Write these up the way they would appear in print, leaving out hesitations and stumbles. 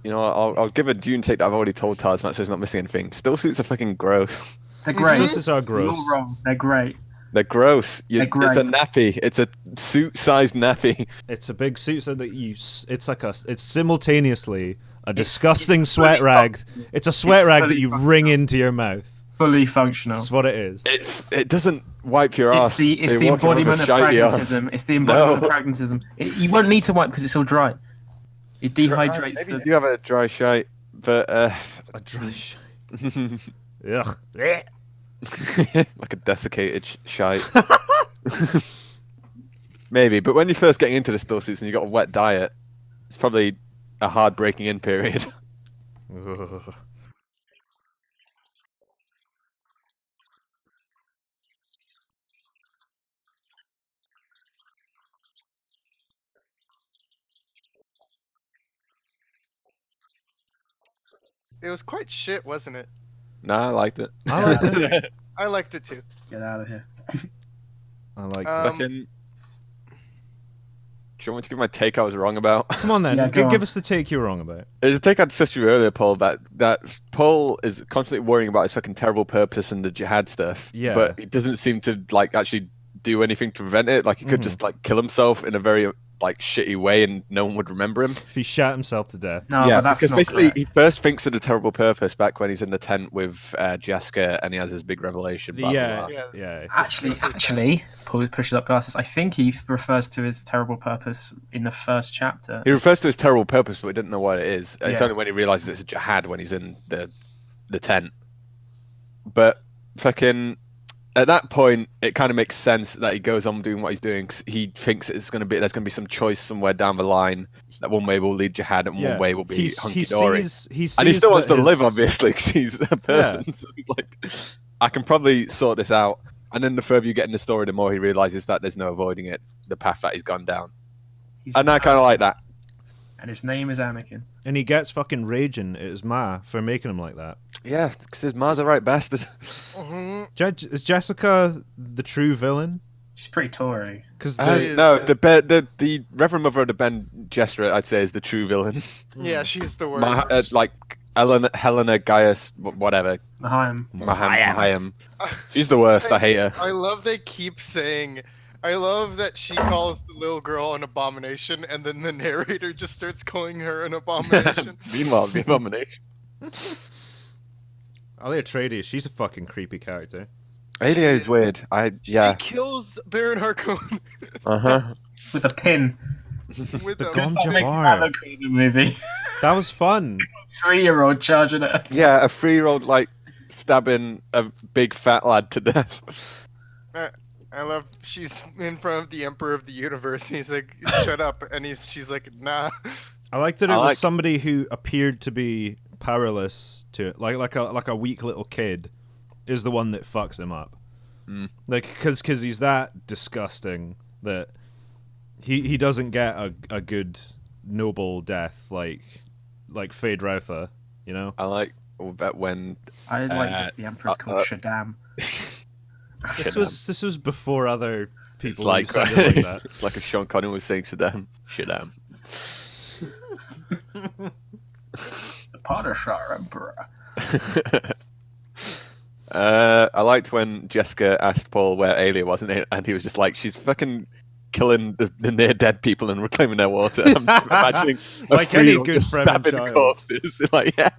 I'll give a Dune take that I've already told Taz, Matt says not missing anything. Still suits are fucking gross. They're great. This are You're gross. wrong. They're great. They're gross. They're great. It's a nappy. It's a suit-sized nappy. It's a big suit so that it's simultaneously a disgusting sweat rag. It's a sweat rag that you wring into your mouth. Fully functional. That's what it is. It doesn't wipe your ass. It's the embodiment of pragmatism. It's the embodiment of pragmatism. You won't need to wipe because it's all dry. It dehydrates. Maybe you do have a dry shite, but a dry shite. Ugh. like a desiccated shite. Maybe, but when you're first getting into the still suits and you've got a wet diet, it's probably a hard breaking in period. It was quite shit, wasn't it? Nah, I liked it. I liked it. I liked it too. Get out of here. I liked it. Do you want me to give my take I was wrong about? Come on then, Yeah, give us the take you were wrong about. There's a take I discussed with you earlier, Paul, that Paul is constantly worrying about his fucking terrible purpose and the jihad stuff. Yeah. But he doesn't seem to actually do anything to prevent it. Like he could just kill himself in a very shitty way and no one would remember him. If he shot himself to death. No, Yeah, but that's because not basically correct. he first thinks of the terrible purpose back when he's in the tent with Jessica and he has his big revelation. Blah, blah, blah. Yeah. Actually, Paul pushes up glasses. I think he refers to his terrible purpose in the first chapter. He refers to his terrible purpose, but we didn't know what it is. It's Yeah. only when he realizes it's a jihad when he's in the tent. But fucking at that point, it kind of makes sense that he goes on doing what he's doing. 'Cause he thinks there's going to be some choice somewhere down the line that one way will lead jihad and one way will be hunky dory. And he still wants to live, obviously, because he's a person. Yeah. So he's like, I can probably sort this out. And then the further you get in the story, the more he realizes that there's no avoiding it, the path that he's gone down. And I kind of like that. And his name is Anakin. And he gets fucking raging at his ma for making him like that. Yeah, because his ma's a right bastard. Mm-hmm. Is Jessica the true villain? She's pretty Tory. Because no, the Reverend Mother of the Ben Gesserit, I'd say, is the true villain. Yeah, she's the worst. Helena Gaius, whatever. Mahayam. She's the worst. I hate her. I love they keep saying. I love that she calls the little girl an abomination, and then the narrator just starts calling her an abomination. Meanwhile, the abomination. Alia Atreides, she's a fucking creepy character. Alia is weird. She kills Baron Harkonnen. With a pin. With The a Gom big Jabbar. movie. That was fun. 3-year-old charging it. Yeah, a 3-year-old stabbing a big fat lad to death. I love she's in front of the Emperor of the Universe and he's like, shut up, and she's like, nah. I like that it was somebody who appeared to be powerless to like a weak little kid is the one that fucks him up. Because he's that disgusting that he doesn't get a good noble death like Fade Routher, you know. I like that when I like that the Emperor's called Shaddam. This was before other people like that. It's like if Sean Connery was saying Saddam. Shaddam. The Padishah Emperor. I liked when Jessica asked Paul where Alia was, and he was just like, she's fucking killing the near dead people and reclaiming their water. I'm just imagining like any good just stabbing corpses. Like, yeah.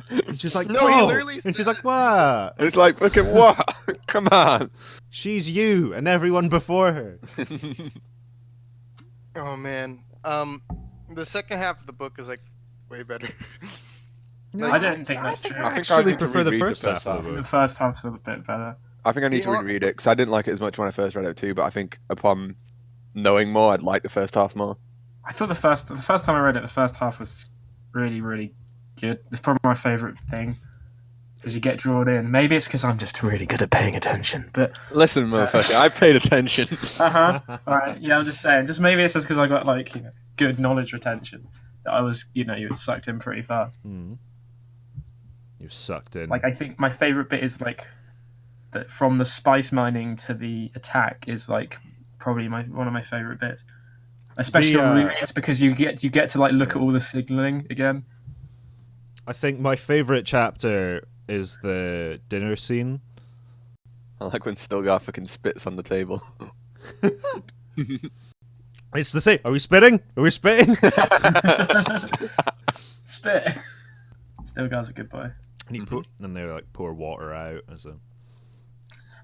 And she's like, no, he literally and she's like, what? It's like, fucking what? Come on. She's you and everyone before her. Oh man. The second half of the book is way better. I don't think that's true. I actually prefer the first half of the book. The first half's a bit better. I think I need to reread it because I didn't like it as much when I first read it too. But I think upon knowing more, I'd like the first half more. I thought the first time I read it, the first half was really, really good. It's probably my favourite thing because you get drawn in. Maybe it's because I'm just really good at paying attention. But listen, motherfucker, I paid attention. All right. Yeah, I'm just saying. Just maybe it's just because I got good knowledge retention that I was, you were sucked in pretty fast. You're sucked in. I think my favourite bit is that from the spice mining to the attack is probably one of my favourite bits. especially on rereads, because you get to like look at all the signaling again. I think my favorite chapter is the dinner scene. I like when Stilgar fucking spits on the table. It's the same. Are we spitting? Are we spitting? Spit. Stilgar's a good boy. And they like pour water out as a.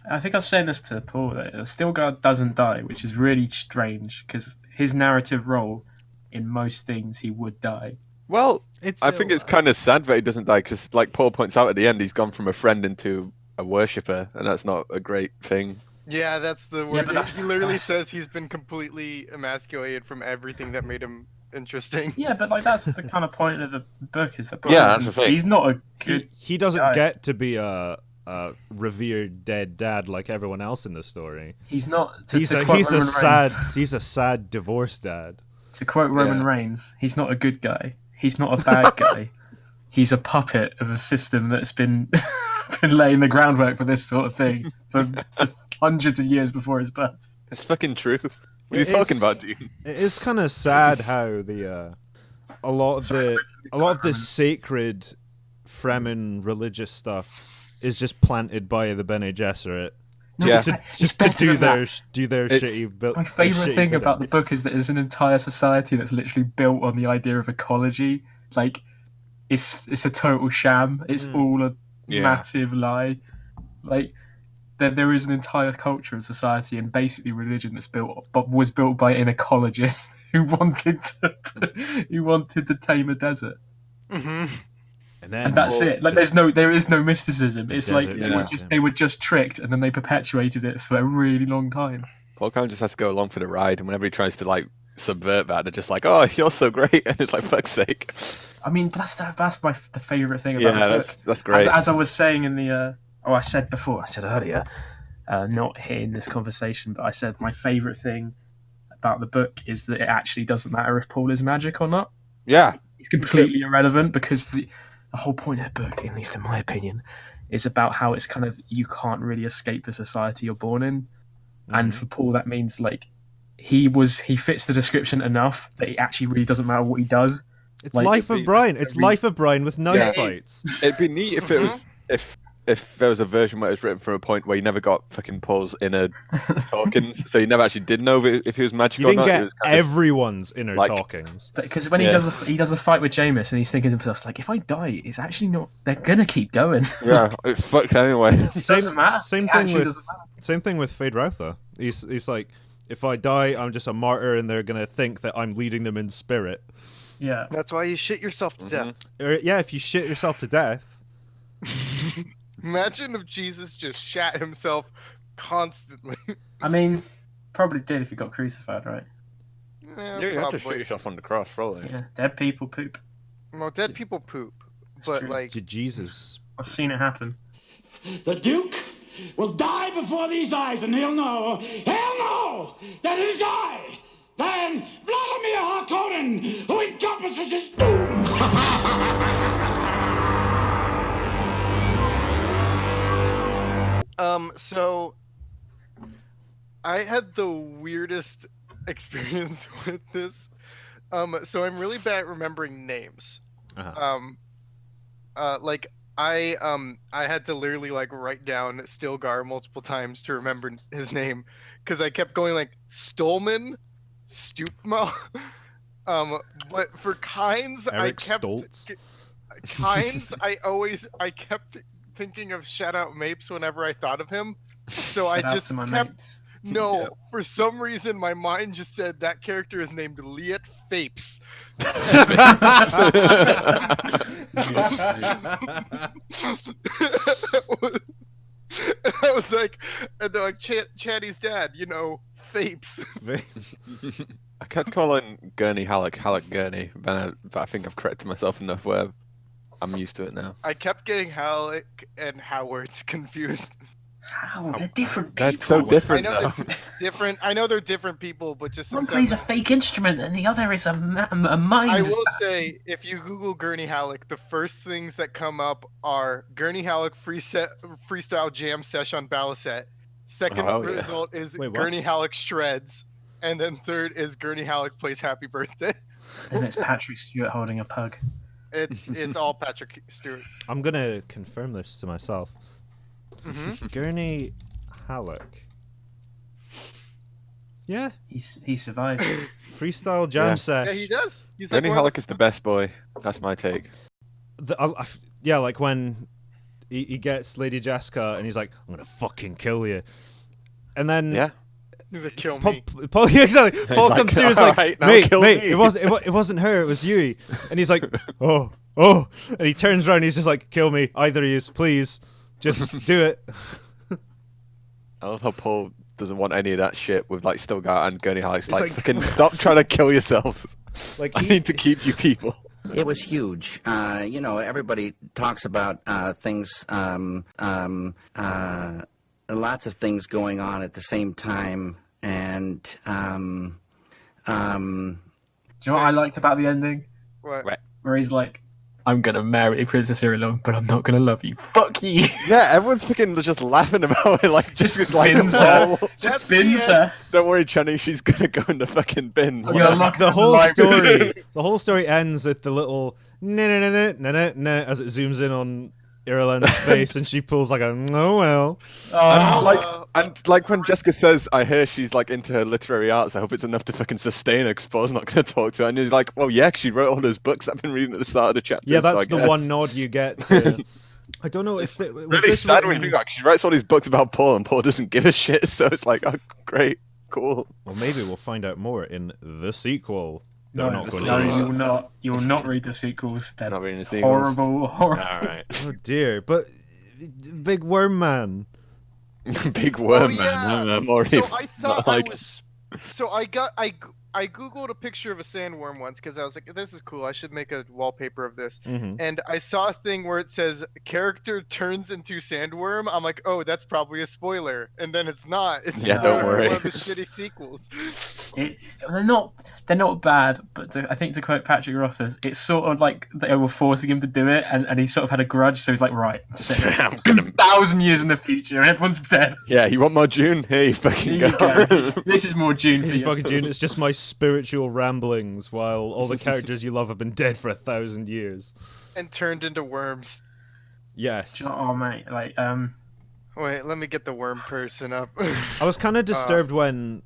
I think I was saying this to Paul, that Stilgar doesn't die, which is really strange because his narrative role in most things he would die. Well, I think it's kind of sad that he doesn't die because, like Paul points out at the end, he's gone from a friend into a worshipper, and that's not a great thing. Yeah, that's the word. Yeah, he literally says he's been completely emasculated from everything that made him interesting. Yeah, but like that's the kind of point of the book, is that that's the thing. He's not a good. He doesn't guy. get to be a revered dead dad like everyone else in the story. He's not. He's a sad divorced dad. To quote Roman Reigns, he's not a good guy. He's not a bad guy. He's a puppet of a system that's been laying the groundwork for this sort of thing for hundreds of years before his birth. It's fucking true. What are you talking about, dude? It is kind of sad how the a lot of the sacred Fremen religious stuff is just planted by the Bene Gesserit. Just to do their shitty. My favourite thing about the book is that there's an entire society that's literally built on the idea of ecology. Like, it's a total sham. It's all a massive lie. Like, there is an entire culture of society and basically religion that's was built by an ecologist who wanted to tame a desert. Mm-hmm. And that's it. Like, there is no mysticism. It's like they were just tricked, and then they perpetuated it for a really long time. Paul kind of just has to go along for the ride, and whenever he tries to like subvert that, they're just like, "Oh, you're so great," and it's like, "Fuck's sake." I mean, that's the favorite thing about the book. That's great. As I was saying in the I said earlier, not here in this conversation, but I said my favorite thing about the book is that it actually doesn't matter if Paul is magic or not. Yeah, it's completely irrelevant because the whole point of the book, at least in my opinion, is about how it's kind of you can't really escape the society you're born in. Mm-hmm. And for Paul, that means like he fits the description enough that it actually really doesn't matter what he does. It's like, Life of Brian. It's Life of Brian with knife fights. It'd be neat if it was if there was a version where it was written from a point where you never got fucking Paul's inner talkings, so you never actually did know if he was magic or not. You didn't get everyone's inner talkings. Because when he does a fight with Jameis, and he's thinking to himself, like, if I die, it's actually not. They're gonna keep going. Yeah, fuck anyway. It doesn't matter. Same thing with Feyd-Rautha. He's like, if I die, I'm just a martyr, and they're gonna think that I'm leading them in spirit. Yeah, that's why you shit yourself to death. If you shit yourself to death. Imagine if Jesus just shat himself constantly. I mean, probably did if he got crucified, right? Yeah, you have to shoot yourself on the cross, probably. Yeah, dead people poop. Well, dead people poop, but like Jesus, I've seen it happen. The Duke will die before these eyes, and he'll know that it is I, then Vladimir Harkonnen, who encompasses his doom. So I had the weirdest experience with this. So I'm really bad at remembering names. Like I had to literally like write down Stilgar multiple times to remember his name because I kept going like Stolman, Stoopma. But for Kynes, I kept thinking of Shout Out Mapes whenever I thought of him. So I just kept... No, for some reason my mind just said that character is named Liet Fapes. I was like, and they're like, Chatty's dad, you know, Fapes. I kept calling Gurney Halleck Gurney, but I think I've corrected myself enough where I'm used to it now. I kept getting Halleck and Howards confused. How? They're different people. They're so different. I know they're different people, but just one plays a fake instrument and the other is a mind. I will say, if you Google Gurney Halleck, the first things that come up are Gurney Halleck freestyle jam sesh on Balisette. Second result is Gurney Halleck shreds. And then third is Gurney Halleck plays Happy Birthday. And it's Patrick Stewart holding a pug. It's all Patrick Stewart. I'm gonna confirm this to myself. Gurney Halleck. Yeah, he survived. freestyle jam sesh. Yeah, he does. He's Gurney like Halleck is the best boy. That's my take. Yeah, like when he gets Lady Jessica and he's like, "I'm gonna fucking kill you," and then he's like, "Kill Paul, me." exactly. Paul like, comes through and is like, "Alright, now "Mate, kill mate, me." it wasn't her. It was Yui." And he's like, "Oh," and he turns around. And he's just like, "Kill me, either of you, please, just do it." I love how Paul doesn't want any of that shit with like Stilgar and Gurney Halleck's It's like, like- fucking stop trying to kill yourselves. Like I need to keep you people. It was huge. Everybody talks about things, lots of things going on at the same time, and Do you know what I liked about the ending? What? Right. Where he's like, "I'm gonna marry Princess Irulan, but I'm not gonna love you. Fuck you." Yeah, everyone's fucking just laughing about it. Like, Just like, bins her. Just bins her. Don't worry, Chani, she's gonna go in the fucking bin. You're unlocked the in whole library. story. The whole story ends with the little na as it zooms in on Irulan's face, and she pulls like a "oh well." And like when Jessica says, "I hear she's like into her literary arts. I hope it's enough to fucking sustain her." Because Paul's not going to talk to her, and he's like, "Well, yeah, 'cause she wrote all those books I've been reading at the start of the chapter." Yeah, that's the one nod you get. To... I don't know if it was Really this sad when written- you think about it, 'cause she writes all these books about Paul, and Paul doesn't give a shit. So it's like, oh, great, cool. Well, maybe we'll find out more in the sequel. They're No, not going no, to. you will not. You will not read the sequels. They're Not reading the sequels. horrible. All right, Oh dear, but Big Worm Man. big worm, Oh, yeah. man. I'm already So I not thought I like. was. So I googled a picture of a sandworm once because I was like, "This is cool. I should make a wallpaper of this." Mm-hmm. And I saw a thing where it says character turns into sandworm. I'm like, "Oh, that's probably a spoiler." And then it's not. It's Yeah, don't worry. one of the shitty sequels. They're not bad, but I think to quote Patrick Rothfuss, it's sort of like they were forcing him to do it, and he sort of had a grudge, so he's like, "Right, I'm it's gonna- 1,000 years in the future, and everyone's dead. Yeah, you want more June? Here you fucking Here you go. go. This is more June for He's you." fucking June. It's just my spiritual ramblings while all the characters you love have been dead for 1,000 years. And turned into worms. Yes. Oh mate, like Wait, let me get the worm person up. I was kind of disturbed when,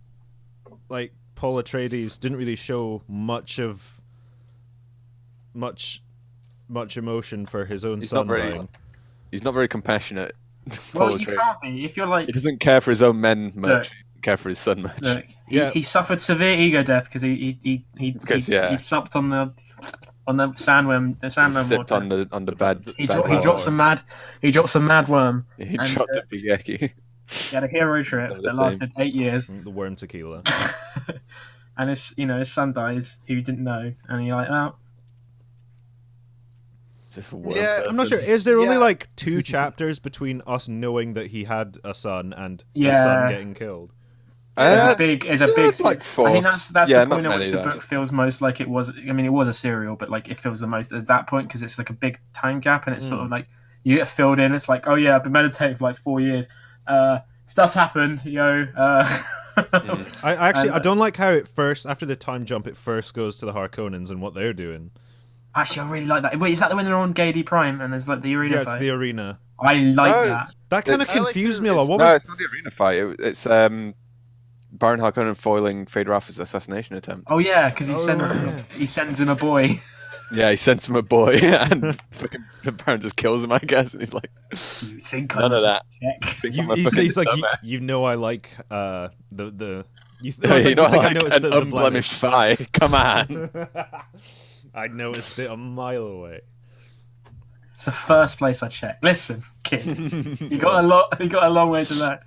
like, Paul Atreides didn't really show much emotion for his own He's son not very- dying. He's not very compassionate. well, Paul you Atreides. can't be if you're like He doesn't care for his own men much. Look. He doesn't care for his son much. look, Yeah. he suffered severe ego death because he supped on the sandworm He sandworm sipped water. on the bed. He dropped some mad worm. He and, dropped a big yeki. He had a hero trip They're the that same. lasted 8 years, The worm tequila. and his son dies who didn't know, and you're like, oh, Just a worm Yeah, I'm not sure. person. Is there only Yeah. like 2 chapters between us knowing that he had a son and his Yeah. son getting killed? it's a big. it's like 4. I think that's Yeah, the not point at which many, the though. book feels most like it was. I mean, it was a serial, but like it feels the most at that point because it's like a big time gap, and it's sort of like you get filled in. It's like, oh yeah, I've been meditating for like 4 years. Stuff's happened, yo. I don't like how it first, after the time jump, it first goes to the Harkonnens and what they're doing. Actually, I really like that. Wait, is that when they're on Gady Prime and there's like the arena Yeah, it's fight? the arena. I like Oh, that. That kind of I like confused the- me a lot. What No, was it's not the arena fight. It's Baron Harkonnen foiling Fade Rath's assassination attempt. Oh yeah, because he yeah. sends him a boy. Yeah, he sends him a boy, and fucking Baron just kills him, I guess. And he's like, Do you think none of that. Check. Think I'm a fucking he's like, dumbass. you know, I like the. You Hey, you know, think like noticed an the unblemished thigh. Come on. I noticed it a mile away. It's the first place I checked. Listen, kid, you got a long way to learn.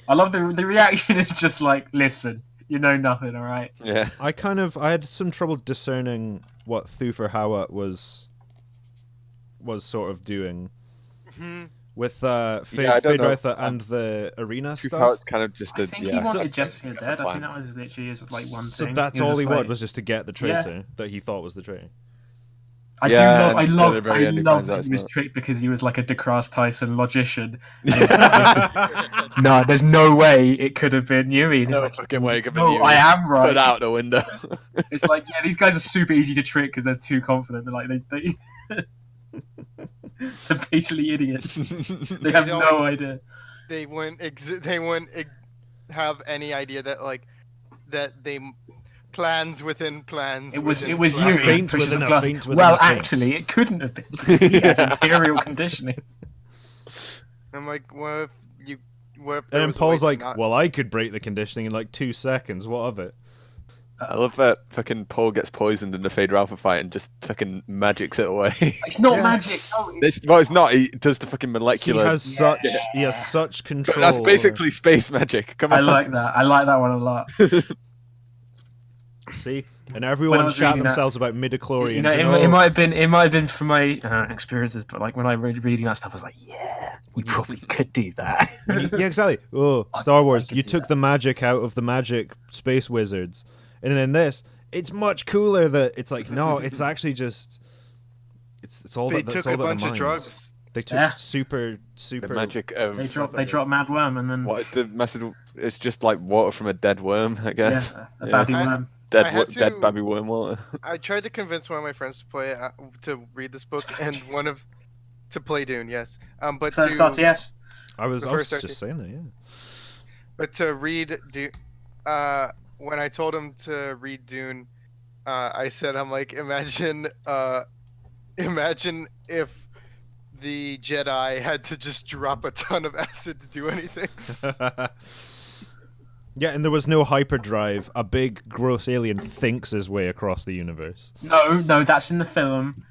I love the reaction is just like, listen, you know nothing, all right? Yeah. I had some trouble discerning what Thufir Hawat was sort of doing with Fade I don't know. Ratha and the arena Truth stuff. how it's kind of just I a think he yeah. wanted Jessica dead. I plan. think that was literally his like one So thing. that's was all just he like- wanted, was just to get the traitor that he thought was the traitor. I Yeah, do love. I and at love. the very I end he love finds out that it's he was not. tricked because he was like a DeGrasse Tyson logician. And he was like, "Listen, no, there's no way it could have been Yui. And No it's like, fucking way it could be no, Yui. I am right. Put out the window. It's like, yeah, these guys are super easy to trick because they're too confident. They're like, they're basically idiots. They have no idea. They wouldn't have any idea that that they plans within plans. It was within Yuri. plans. Feint Pushes within a a glass. feint within Well, a feint. actually, it couldn't have been. He has imperial conditioning. I'm like, what if you? What if And there then was a Paul's way like, to not... well, I could break the conditioning in like 2 seconds. What of it? I love that fucking Paul gets poisoned in the Fade Alpha fight and just fucking magics it away. It's not Yeah. magic. No, It's not. He does the fucking molecular. He has such control. That's basically space magic. Come on. I like that. I like that one a lot. See, and When I everyone was shat reading that- themselves about midichlorians. You know, it might have been from my experiences, but like when I read reading that stuff, I was like, yeah, we probably could do that. Yeah, exactly. Oh, Star Wars! could You do took the magic out of the magic space wizards, and in this, it's much cooler. That it's like no, it's actually just it's all They about took it's all a about the bunch of mind. drugs. They took Yeah. super The magic of. they drop Mad Worm and then What is the message? It's just like water from a dead worm, I guess. yeah, a babby I- worm. Dead, I had dead to- baby worm water. I tried to convince one of my friends to read this book and to play Dune. Yes, but First to RTS. I was The just first saying that. Yeah. but to read Dune. When I told him to read Dune, I said, I'm like, imagine if the Jedi had to just drop a ton of acid to do anything. Yeah, and there was no hyperdrive. A big, gross alien thinks his way across the universe. No, that's in the film.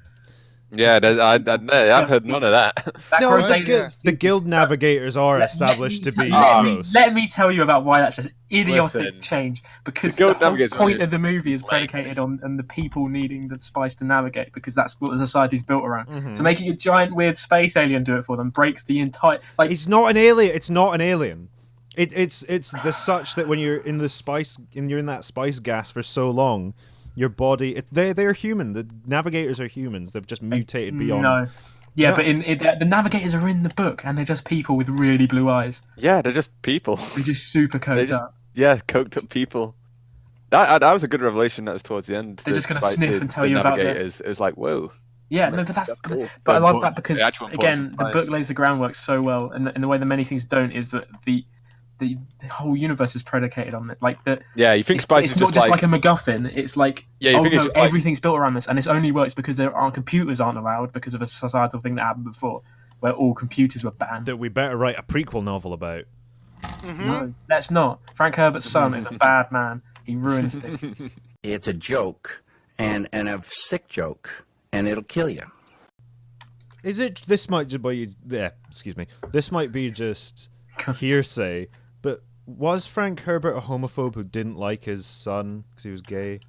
Yeah, I've heard none of that. That No, gross the, alien- the guild navigators are Let- established to let be me tell you- gross. Let me tell you about why that's an idiotic Listen, change. Because the the Guild whole Navigators point are of the movie is lame. predicated on the people needing the spice to navigate, because that's what the society's built around. Mhm. So making a giant weird space alien do it for them breaks the entire It's not an alien. It's not an alien. It's the such that when you're in the spice and you're in that spice gas for so long, your body they're human. The navigators are humans. They've just mutated beyond. No. Yeah, No. but the navigators are in the book, and they're just people with really blue eyes. Yeah, they're just people. They're just super coked just- up. Yeah, coked up people. That was a good revelation. That was towards the end. They're just gonna sniff and tell you about the- navigators. It was like, whoa. Yeah, no, but that's cool. but I The love book- that because the actual importance again, of the spice. book lays the groundwork so well, and the way that many things don't is that the whole universe is predicated on it. Like Yeah, you think spice it's is not just like a MacGuffin. It's like Yeah, you oh think it's no, just like- everything's built around this, and this only works because computers aren't allowed because of a societal thing that happened before, where all computers were banned. That we better write a prequel novel about. No, let's not. Frank Herbert's son is a bad man. He ruins things. It's a joke, and a sick joke, and it'll kill you. Is it? This might just be. Yeah, excuse me. This might be just hearsay. But was Frank Herbert a homophobe who didn't like his son because he was gay?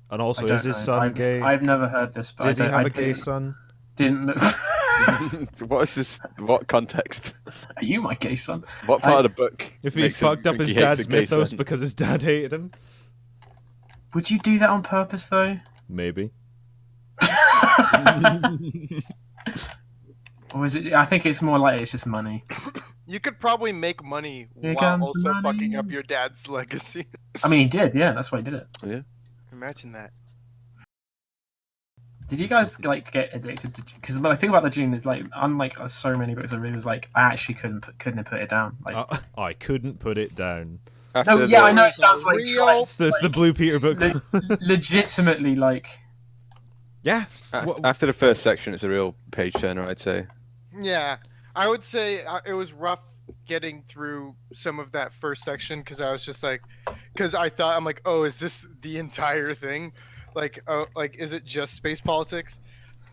And also, I don't is his know. son gay? I've never heard this, but Did he have I a gay son? Didn't look. What is this? What context? Are you my gay son? What part of the book? If he makes him fucked up think his he hates dad's a gay mythos son? because his dad hated him? Would you do that on purpose, though? Maybe. Or is it? I think it's more like it's just money. You could probably make money Here while comes also the money. fucking up your dad's legacy. I mean, he did. Yeah, that's why he did it. Imagine that. Did you guys like get addicted to? Because the thing about the Dune is like, unlike so many books I read, was like I actually couldn't put it down. Like, I couldn't put it down. no, yeah, I know it sounds like Real- trite, That's the Blue Peter book. legitimately like. Yeah. After the first section, it's a real page turner, I'd say. Yeah, I would say it was rough getting through some of that first section because I was just like, because I thought I'm like, oh, is this the entire thing? Like, oh, like is it just space politics?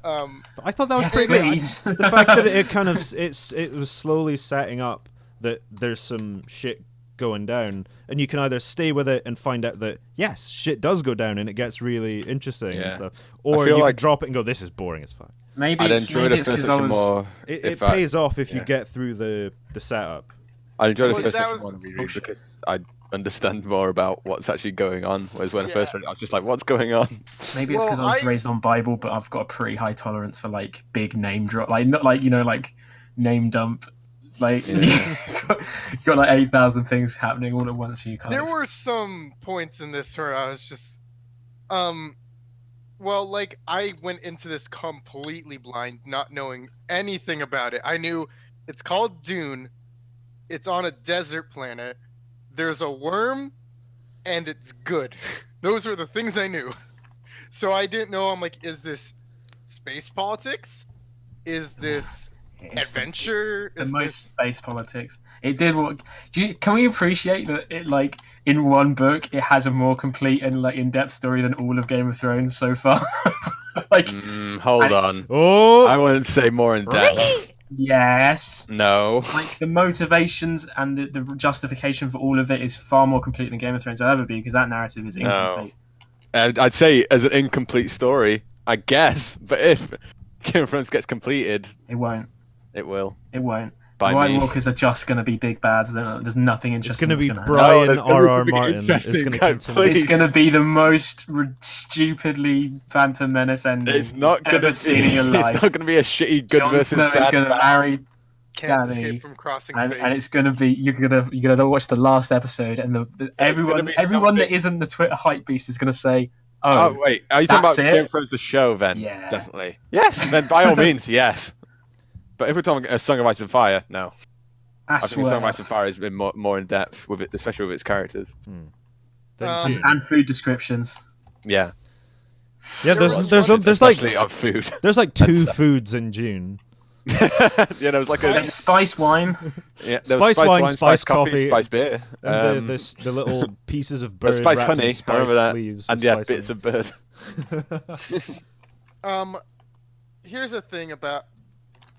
I thought that was Yes, pretty good. please. The fact that it kind of it was slowly setting up that there's some shit going down, and you can either stay with it and find out that yes, shit does go down and it gets really interesting and Yeah. stuff, or feel you like- could drop it and go, this is boring as fuck. Maybe I'd it's enjoy maybe the it's first 'cause I section was. more. It pays off if you get through the setup. I enjoyed the Well, first that section was- more than reread because I understand more about what's actually going on. Whereas when I first Yeah. read it, I was just like, what's going on? Maybe it's Well, because I was I- raised on Bible, but I've got a pretty high tolerance for like big name drop, like not like like name dump Like you got like 8,000 things happening all at once. You can't. There were some points in this where I was just, well, like I went into this completely blind, not knowing anything about it. I knew it's called Dune. It's on a desert planet. There's a worm, and it's good. Those were the things I knew. So I didn't know. I'm like, is this space politics? Is this adventure? The most space politics. It did what? Can we appreciate that? It like in one book, it has a more complete and like in-depth story than all of Game of Thrones so far. Like, hold on. Oh, I wouldn't say more in depth. Yes. No. Like the motivations and the justification for all of it is far more complete than Game of Thrones will ever be, because that narrative is incomplete. No. I'd say as an incomplete story, I guess. But if Game of Thrones gets completed, it won't. It will. It won't. By White me. Walkers are just going to be big bads. There's nothing interesting. It's going to be Brian Brian R.R. Martin. It's going to continue. It's going to be the most stupidly Phantom Menace ending. It's not going to be. It's not going to be a shitty good Jon versus Snow bad. is going to marry Can't Danny, escape from crossing and fate. it's going to be you're gonna watch the last episode, and everyone that isn't the Twitter hype beast is going to say, Oh wait, are you talking about that's it? Game of Thrones the show then? Yeah. Definitely. Yes, then by all means, yes. But if we're talking A Song of Ice and Fire, no. I think A Song of Ice and Fire has been more in depth with it, especially with its characters. And food descriptions. Yeah. Yeah, there's especially on food. There's like two foods in June. Yeah, there was like There's spice wine. Yeah, there was spice wine, spice coffee, spice beer, and the little pieces of bird, spice wrapped honey. in spice I remember that, leaves and with yeah, spice bits on of bird. Here's the thing about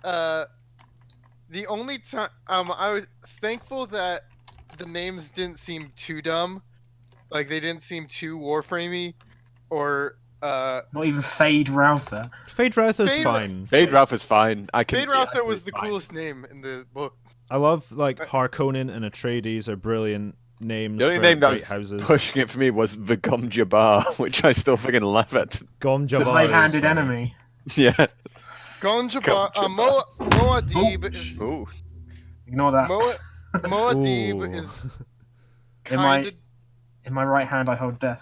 the only time I was thankful that the names didn't seem too dumb, like they didn't seem too Warframey, or not even Fade Routher. Fade Routher's fine. Fade Routher's fine. Fade Routher was the coolest name in the book. I love like Harkonnen and Atreides are brilliant names. The only for name that great was houses. pushing it for me was the Gom Jabbar, which I still fucking laugh at. Gom Jabbar. The high-handed enemy. Yeah. Gom Jabbar. Moadib is. Ooh. Ignore that. Moadib is. Kind of. In my right hand, I hold death.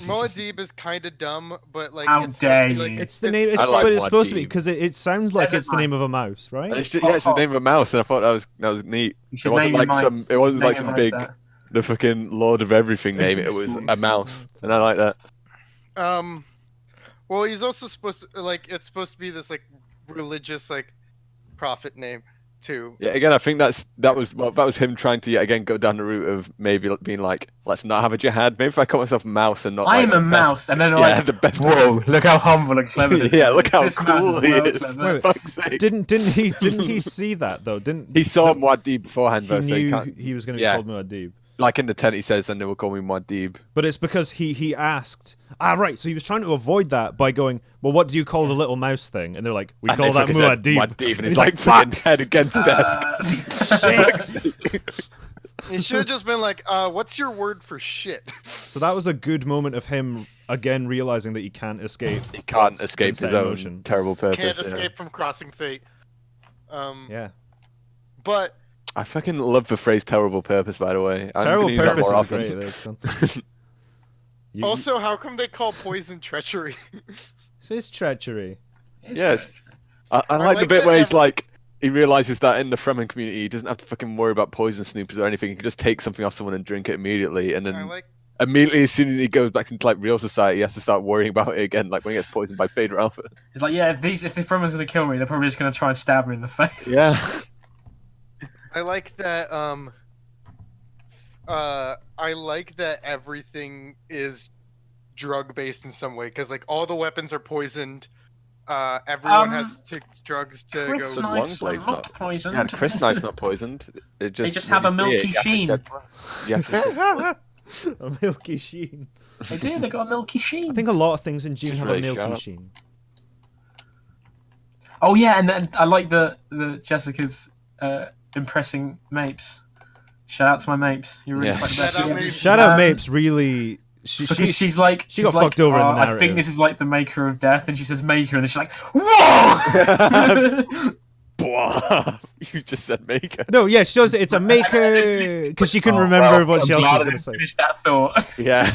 Moadib is kind of dumb, but like. How dare you? It's the name. I like but it's supposed to be Muad'Dib. because it sounds like it's the name of a mouse, right? It's just, yeah, it's the name of a mouse, and I thought that was neat. It wasn't like some. It wasn't like some big, the fucking Lord of Everything name. It was a mouse, and I like that. Well, he's also supposed to it's supposed to be this like religious like prophet name too. Yeah, again, I think that was him trying to yet again go down the route of maybe being like, let's not have a jihad. Maybe if I call myself mouse and not. I am like, a mouse, and then yeah, like the best. Whoa! Look how humble and clever this. Yeah, is. look how This mouse cool he well is. clever. For fuck's sake. Didn't he see that though? Didn't He saw Muad'Dib beforehand, he though, so he knew can't. he was going to be Yeah. called Muad'Dib. Like in the tent, he says, and they will call me Muad'Dib. But it's because he asked. Right. So he was trying to avoid that by going, well, what do you call the little mouse thing? And they're like, we And call they that fucking said Muad'Dib. and he's like, fucking head against desk. He should have just been like, what's your word for shit? So that was a good moment of him again realizing that he can't escape. He can't God's escape his insane own motion. terrible purpose. Can't yeah. escape from crossing fate. Yeah. But I fucking love the phrase "terrible purpose." By the way, I'm Terrible gonna use that purpose more is often. great. That's fun. also, how come they call poison treachery? It's treachery. Yes, I like the bit where he's like, he realizes that in the Fremen community, he doesn't have to fucking worry about poison snoopers or anything. He can just take something off someone and drink it immediately, and then immediately as soon as he goes back into like real society, he has to start worrying about it again. Like when he gets poisoned by Fade Ralph. It's like, yeah, if the Fremen's gonna kill me, they're probably just gonna try and stab me in the face. Yeah. I like that. I like that everything is drug based in some way because like all the weapons are poisoned. Everyone has to take drugs to Chris go. Knife's Long blade's not poisoned. Yeah, Chris Knife's not poisoned. They just have a milky sheen. You have to A milky sheen. They do. They got a milky sheen. I think a lot of things in June Just have really a milky sharp. sheen. Oh yeah, and then I like the Jessica's impressing Mapes. Shout out to my Mapes. You're really Yeah. quite the best. Shout out Mapes. Shout out Mapes. Really, Because she's like, she got fucked over in the I narrative. think this is like the maker of death, and she says maker, and then she's like, whoa! You just said maker. No, yeah, she does. It's a maker because she couldn't remember what else she was going to say. Finish that thought. Yeah,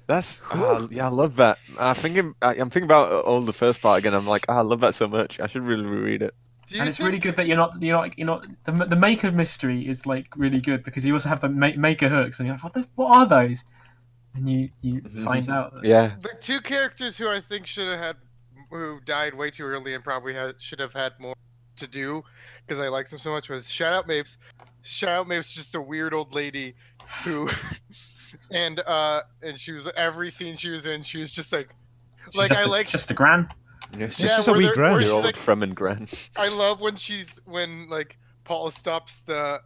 that's yeah. I love that. I'm thinking about all the first part again. I'm like, I love that so much. I should really reread it. And it's really good that you're not the maker mystery is like really good because you also have the maker hooks and you're like, what are those? And you find out. That... Yeah. The two characters who I think who died way too early and probably should have had more to do because I liked them so much was Shout Out Mapes. Shout Out Mapes, just a weird old lady who, and she was every scene she was in, she was just like just a gran. Yeah, it's just a wee gran. Your old Fremen gran. I love when like Paul stops the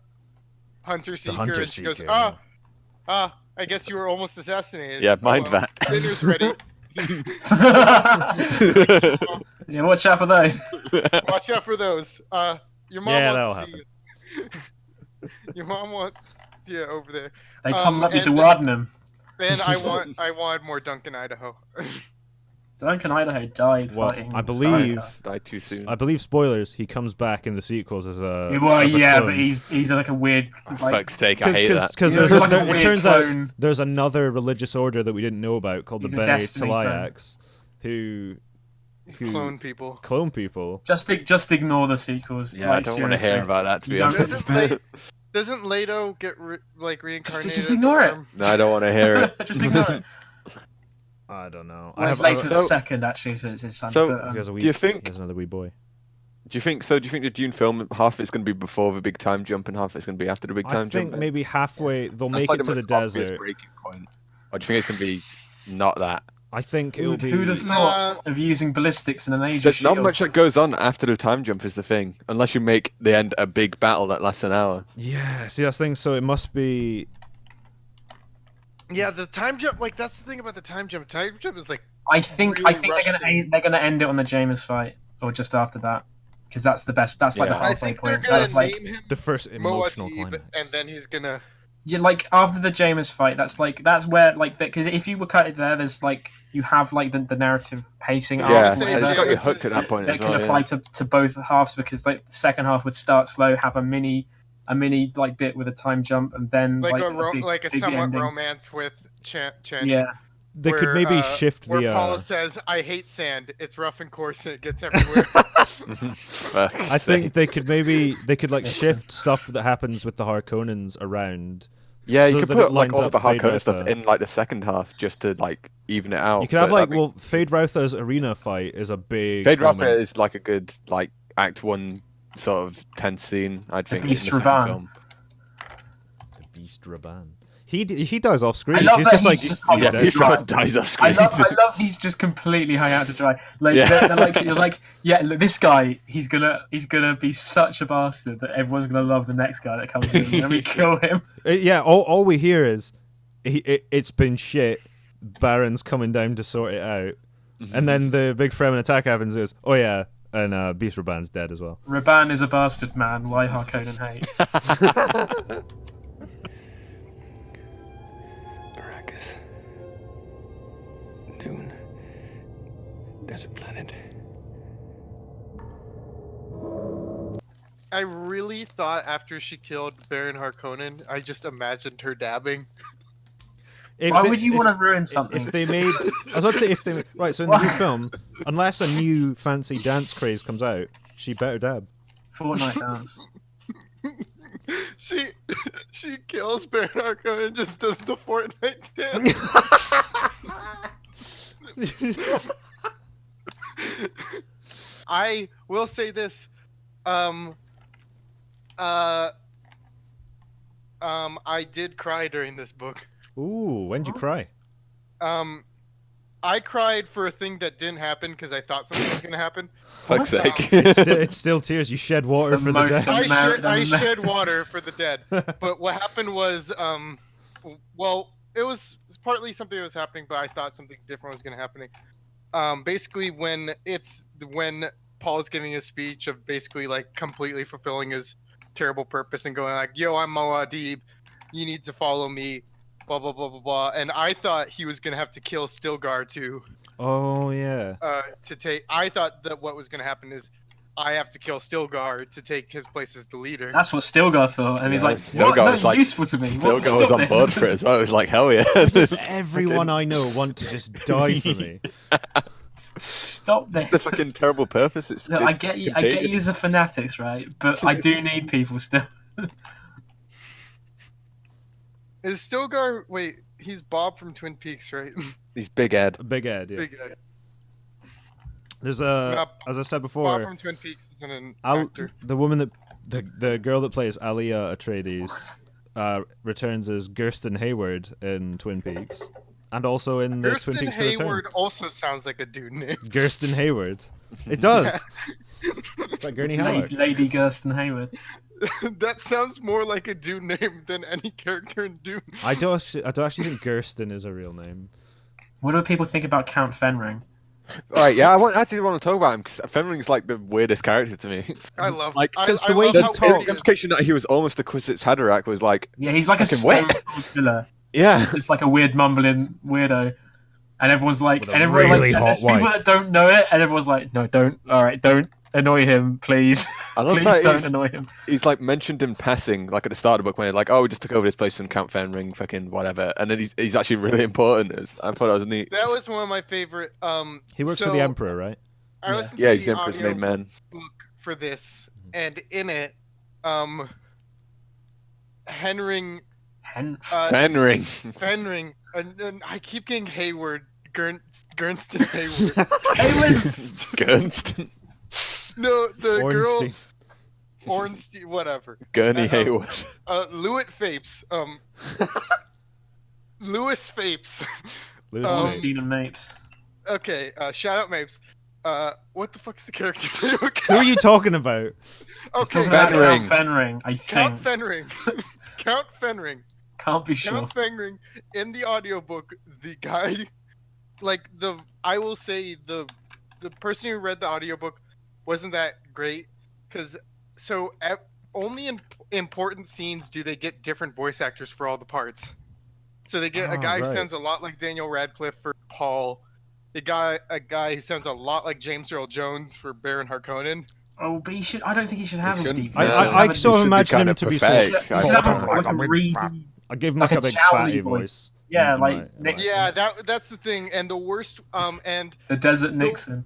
Hunter Seeker and she goes, I guess you were almost assassinated. Yeah, mind that. Dinner's ready. Yeah, watch out for those. Watch out for those. Your mom wants to see you. Your mom wants you over there. They told me to warden him. And I wanted more Duncan, Idaho. Duncan Idaho died fighting. I believe died too soon. I believe spoilers. He comes back in the sequels as a. Well, yeah, clone. but he's like a weird. Fuck's sake, I hate that. Because it turns out there's another religious order that we didn't know about called the Bene Taliacs, who clone people. Clone people. Just ignore the sequels. Yeah, I don't want to hear about that. To be honest. Doesn't Leto get reincarnated? Just ignore it. No, I don't want to hear it. Just ignore it. I don't know. Well, it's later the second, actually, so it's his son. So, but, do you think there's another wee boy? Do you think the Dune film, half it's going to be before the big time jump and half it's going to be after the big time jump? I think maybe halfway they'll make it to the desert. Breaking point. Or do you think it's going to be not that? I think it'll be. Who'd have thought of using ballistics in an age? There's not much that goes on after the time jump is the thing, unless you make the end a big battle that lasts an hour. Yeah, see that's the thing. So it must be. Yeah, the time jump. Like that's the thing about the time jump. Time jump is like. I think they're gonna end it on the Jameis fight or just after that, because that's the best. That's like the halfway point. That's like the first emotional climax. And then he's gonna. Yeah, like after the Jameis fight, that's where like because if you were cut it there, there's like you have like the narrative pacing. Yeah, it's got you hooked at that point. That can apply to both halves because like the second half would start slow, have a mini like bit with a time jump, and then like a somewhat ending. romance with Channing. Yeah. They could maybe shift where the. Paul says, "I hate sand. It's rough and coarse and it gets everywhere." I think they could like shift stuff that happens with the Harkonnens around. Yeah, you so could that put it lines like all up the Harkonnen Feyd-Rautha. stuff in like the second half just to like even it out. You could have like Feyd-Rautha's arena fight is a big. Feyd-Rautha is like a good like Act 1 sort of tense scene. I'd think in the second film. The Beast Raban. He dies off screen. He's just like dies off screen. I love he's just completely hung out to dry. Like they're like it's like look, this guy he's gonna be such a bastard that everyone's gonna love the next guy that comes in and we kill him. Yeah, all we hear is it's been shit. Baron's coming down to sort it out, and then the big Fremen attack happens. And goes, oh yeah, and Beast Raban's dead as well. Raban is a bastard man. Why Harkonnen hate? Dune. Desert planet. I really thought after she killed Baron Harkonnen, I just imagined her dabbing. Why would you want to ruin something? If they made, I was about to say if they right. So in the new film, unless a new fancy dance craze comes out, she better dab. Fortnite dance. She kills Baron Harkonnen and just does the Fortnite dance. I will say this. I did cry during this book. Ooh, when'd you cry? I cried for a thing that didn't happen because I thought something was gonna happen. Fuck's sake. It's still tears. You shed water for the dead. I shed water for the dead. But what happened was, well, it was partly something that was happening, but I thought something different was gonna happen. Basically, when Paul's giving his speech of basically like completely fulfilling his terrible purpose and going like, "Yo, I'm Muad'Dib, you need to follow me." Blah blah blah blah blah, and I thought he was gonna have to kill Stilgar to. Oh yeah. I thought that what was gonna happen is I have to kill Stilgar to take his place as the leader. That's what Stilgar thought, and he's like, Stilgar "What? was No, like, useful to me." Stilgar was on board for it as well. It was like, hell yeah. Does everyone I know want to just die for me? Stop this. It's the fucking terrible purpose. Look, I get you as a fanatics, right? But I do need people still. Is Stilgar? Wait, he's Bob from Twin Peaks, right? He's Big Ed. Big Ed, yeah. Big Ed. There's as I said Bob before, from Twin Peaks isn't an actor. the woman that the girl that plays Alia Atreides returns as Gersten Hayward in Twin Peaks, and also in the Twin Peaks: The Return. Hayward also sounds like a dude name. Gersten Hayward. It does. It's like Gurney Howard. Lady Gersten Hayward. That sounds more like a dude name than any character in Dune. I don't actually think Gersten is a real name. What do people think about Count Fenring? Right, yeah, I actually want to talk about him because Fenring's like the weirdest character to me. I love like because the I way love he how talks- the weird he is. implication that he was almost a Kwisitz Haderach was like, Yeah, he's like a Fucking stone wet. cold killer. yeah, Just like a weird mumbling weirdo. And everyone's like, With a and everyone really like, hot there's people wife. that don't know it, and everyone's like, no, don't. All right, don't annoy him, please. I love Please that don't annoy him. he's like mentioned in passing, like at the start of the book when they're like, oh, we just took over this place from Count Fenring, fucking whatever, and then he's actually really important. I thought that was neat. That was one of my favorite. He works for so the Emperor, right? I Yeah. listened Yeah, to he's the the Emperor's audio main man. book for this, and in it, Henring, Fenring. Fenring, and I keep getting Hayward, Gernston Hayward. Gunston. No, the Ornstein. girl, Ornstein, whatever. Gurney Hayward. Lewis Fapes. Lewis Fapes. Lewis Um, Lee. Ornstein and Mapes. Okay, shout out Mapes. What the fuck's the character name? Who are you talking about? Okay, Talking about Fenring. Count Fenring, I think. Count Fenring. Count Fenring. Can't be sure. Count Fenring in the audiobook, the guy, like I will say the person who read the audiobook wasn't that great because only in important scenes do they get different voice actors for all the parts. So they get a guy who right. sounds a lot like Daniel Radcliffe for Paul, a guy who sounds a lot like James Earl Jones for Baron Harkonnen. Oh, but I don't think he should have a shouldn't. deep I, voice. I, I He sort of should be imagine kind him of to be pathetic. so. should have like a reedy, I gave him like like a a big jowly fatty voice. voice. Yeah, In like my- Nick- Yeah, that's the thing, and the worst and the Desert Nixon.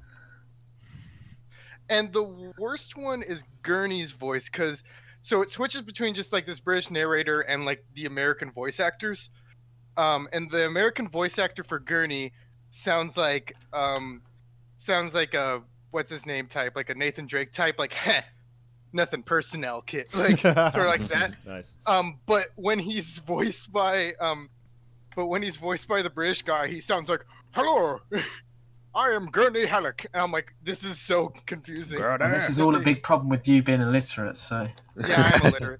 And the worst one is Gurney's voice, because so it switches between just like this British narrator and like the American voice actors. And the American voice actor for Gurney sounds like a what's his name type, like a Nathan Drake type, like heh, nothing personnel kit, like sort of like that. Nice. But when he's voiced by the British guy, he sounds like, "Hello, I am Gurney Halleck." And I'm like, this is so confusing. And this is all a big problem with you being illiterate, so. Yeah, I'm illiterate.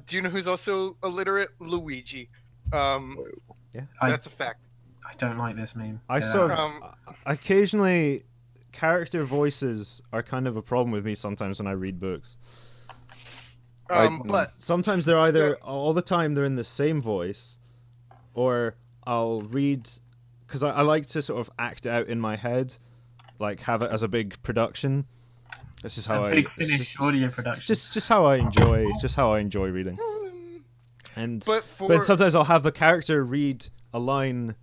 Do you know who's also illiterate? Luigi. That's a fact. I don't like this meme. I Get sort out. of occasionally character voices are kind of a problem with me sometimes when I read books. But Sometimes they're either all the time they're in the same voice, or I'll read because I like to sort of act it out in my head, like have it as a big production. This is how A big finished audio production. just how I enjoy. It's just how I enjoy reading. And but but sometimes I'll have the character read a line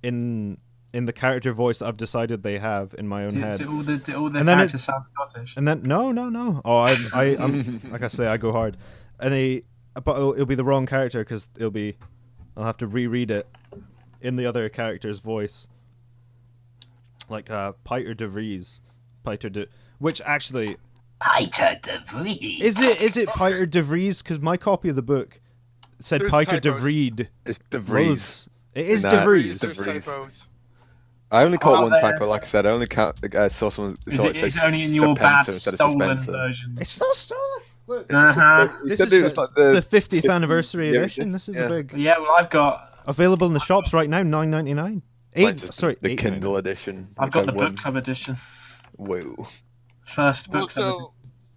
in the character voice that I've decided they have in my own head. Do all the And then characters sound Scottish? And then no. Oh, I'm like I say, I go hard. But it'll be the wrong character because I'll have to reread it in the other character's voice. Like Piter de Vries, which actually Piter de Vries. is it Piter de Vries? Because my copy of the book said There's Piter de typos. Vried. It's De Vries. Loads. It is Nah, de it's Vries. De There's Vries. typos. I only caught Oh, one there. typo, like I said. I only saw someone. Is saw it say it's only in your bad Spencer instead of stolen Spencer. version? It's not stolen. Look, Uh-huh. this said is it was like the 50th anniversary Yeah, edition. This is yeah. a big Yeah, well, I've got available in the shops right now. $9.99. Mine's just Sorry, the $8.99. Kindle edition. I've which got I the won. book club edition. Whoa. First Well, book club. so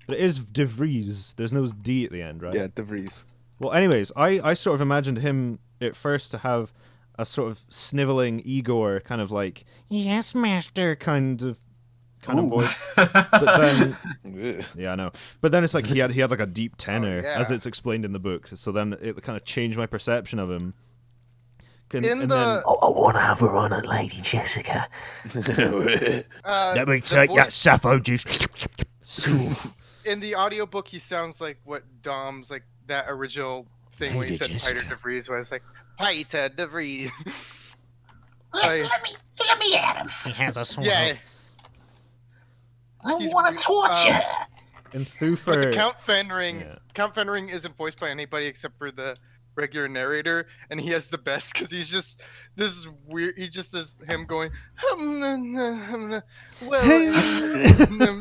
But it is De Vries. There's no D at the end, right? Yeah, De Vries. Well, anyways, I sort of imagined him at first to have a sort of sniveling Igor kind of like, yes, master, kind of kind of voice. But then, yeah, I know. But then it's like he had like a deep tenor, as it's explained in the book. So then it kind of changed my perception of him. I want to have her on it, Lady Jessica. Let me take that Sappho juice. In the audiobook, he sounds like what Dom's, like, that original thing when he said Peter DeVries, where it's like, Peter DeVries. Let me at him. He has a sword. Yeah. I want to torture her. And Thufir... Count Fenring isn't voiced by anybody except for the regular narrator, and he has the best because he's just this weird. He just is him going. Well,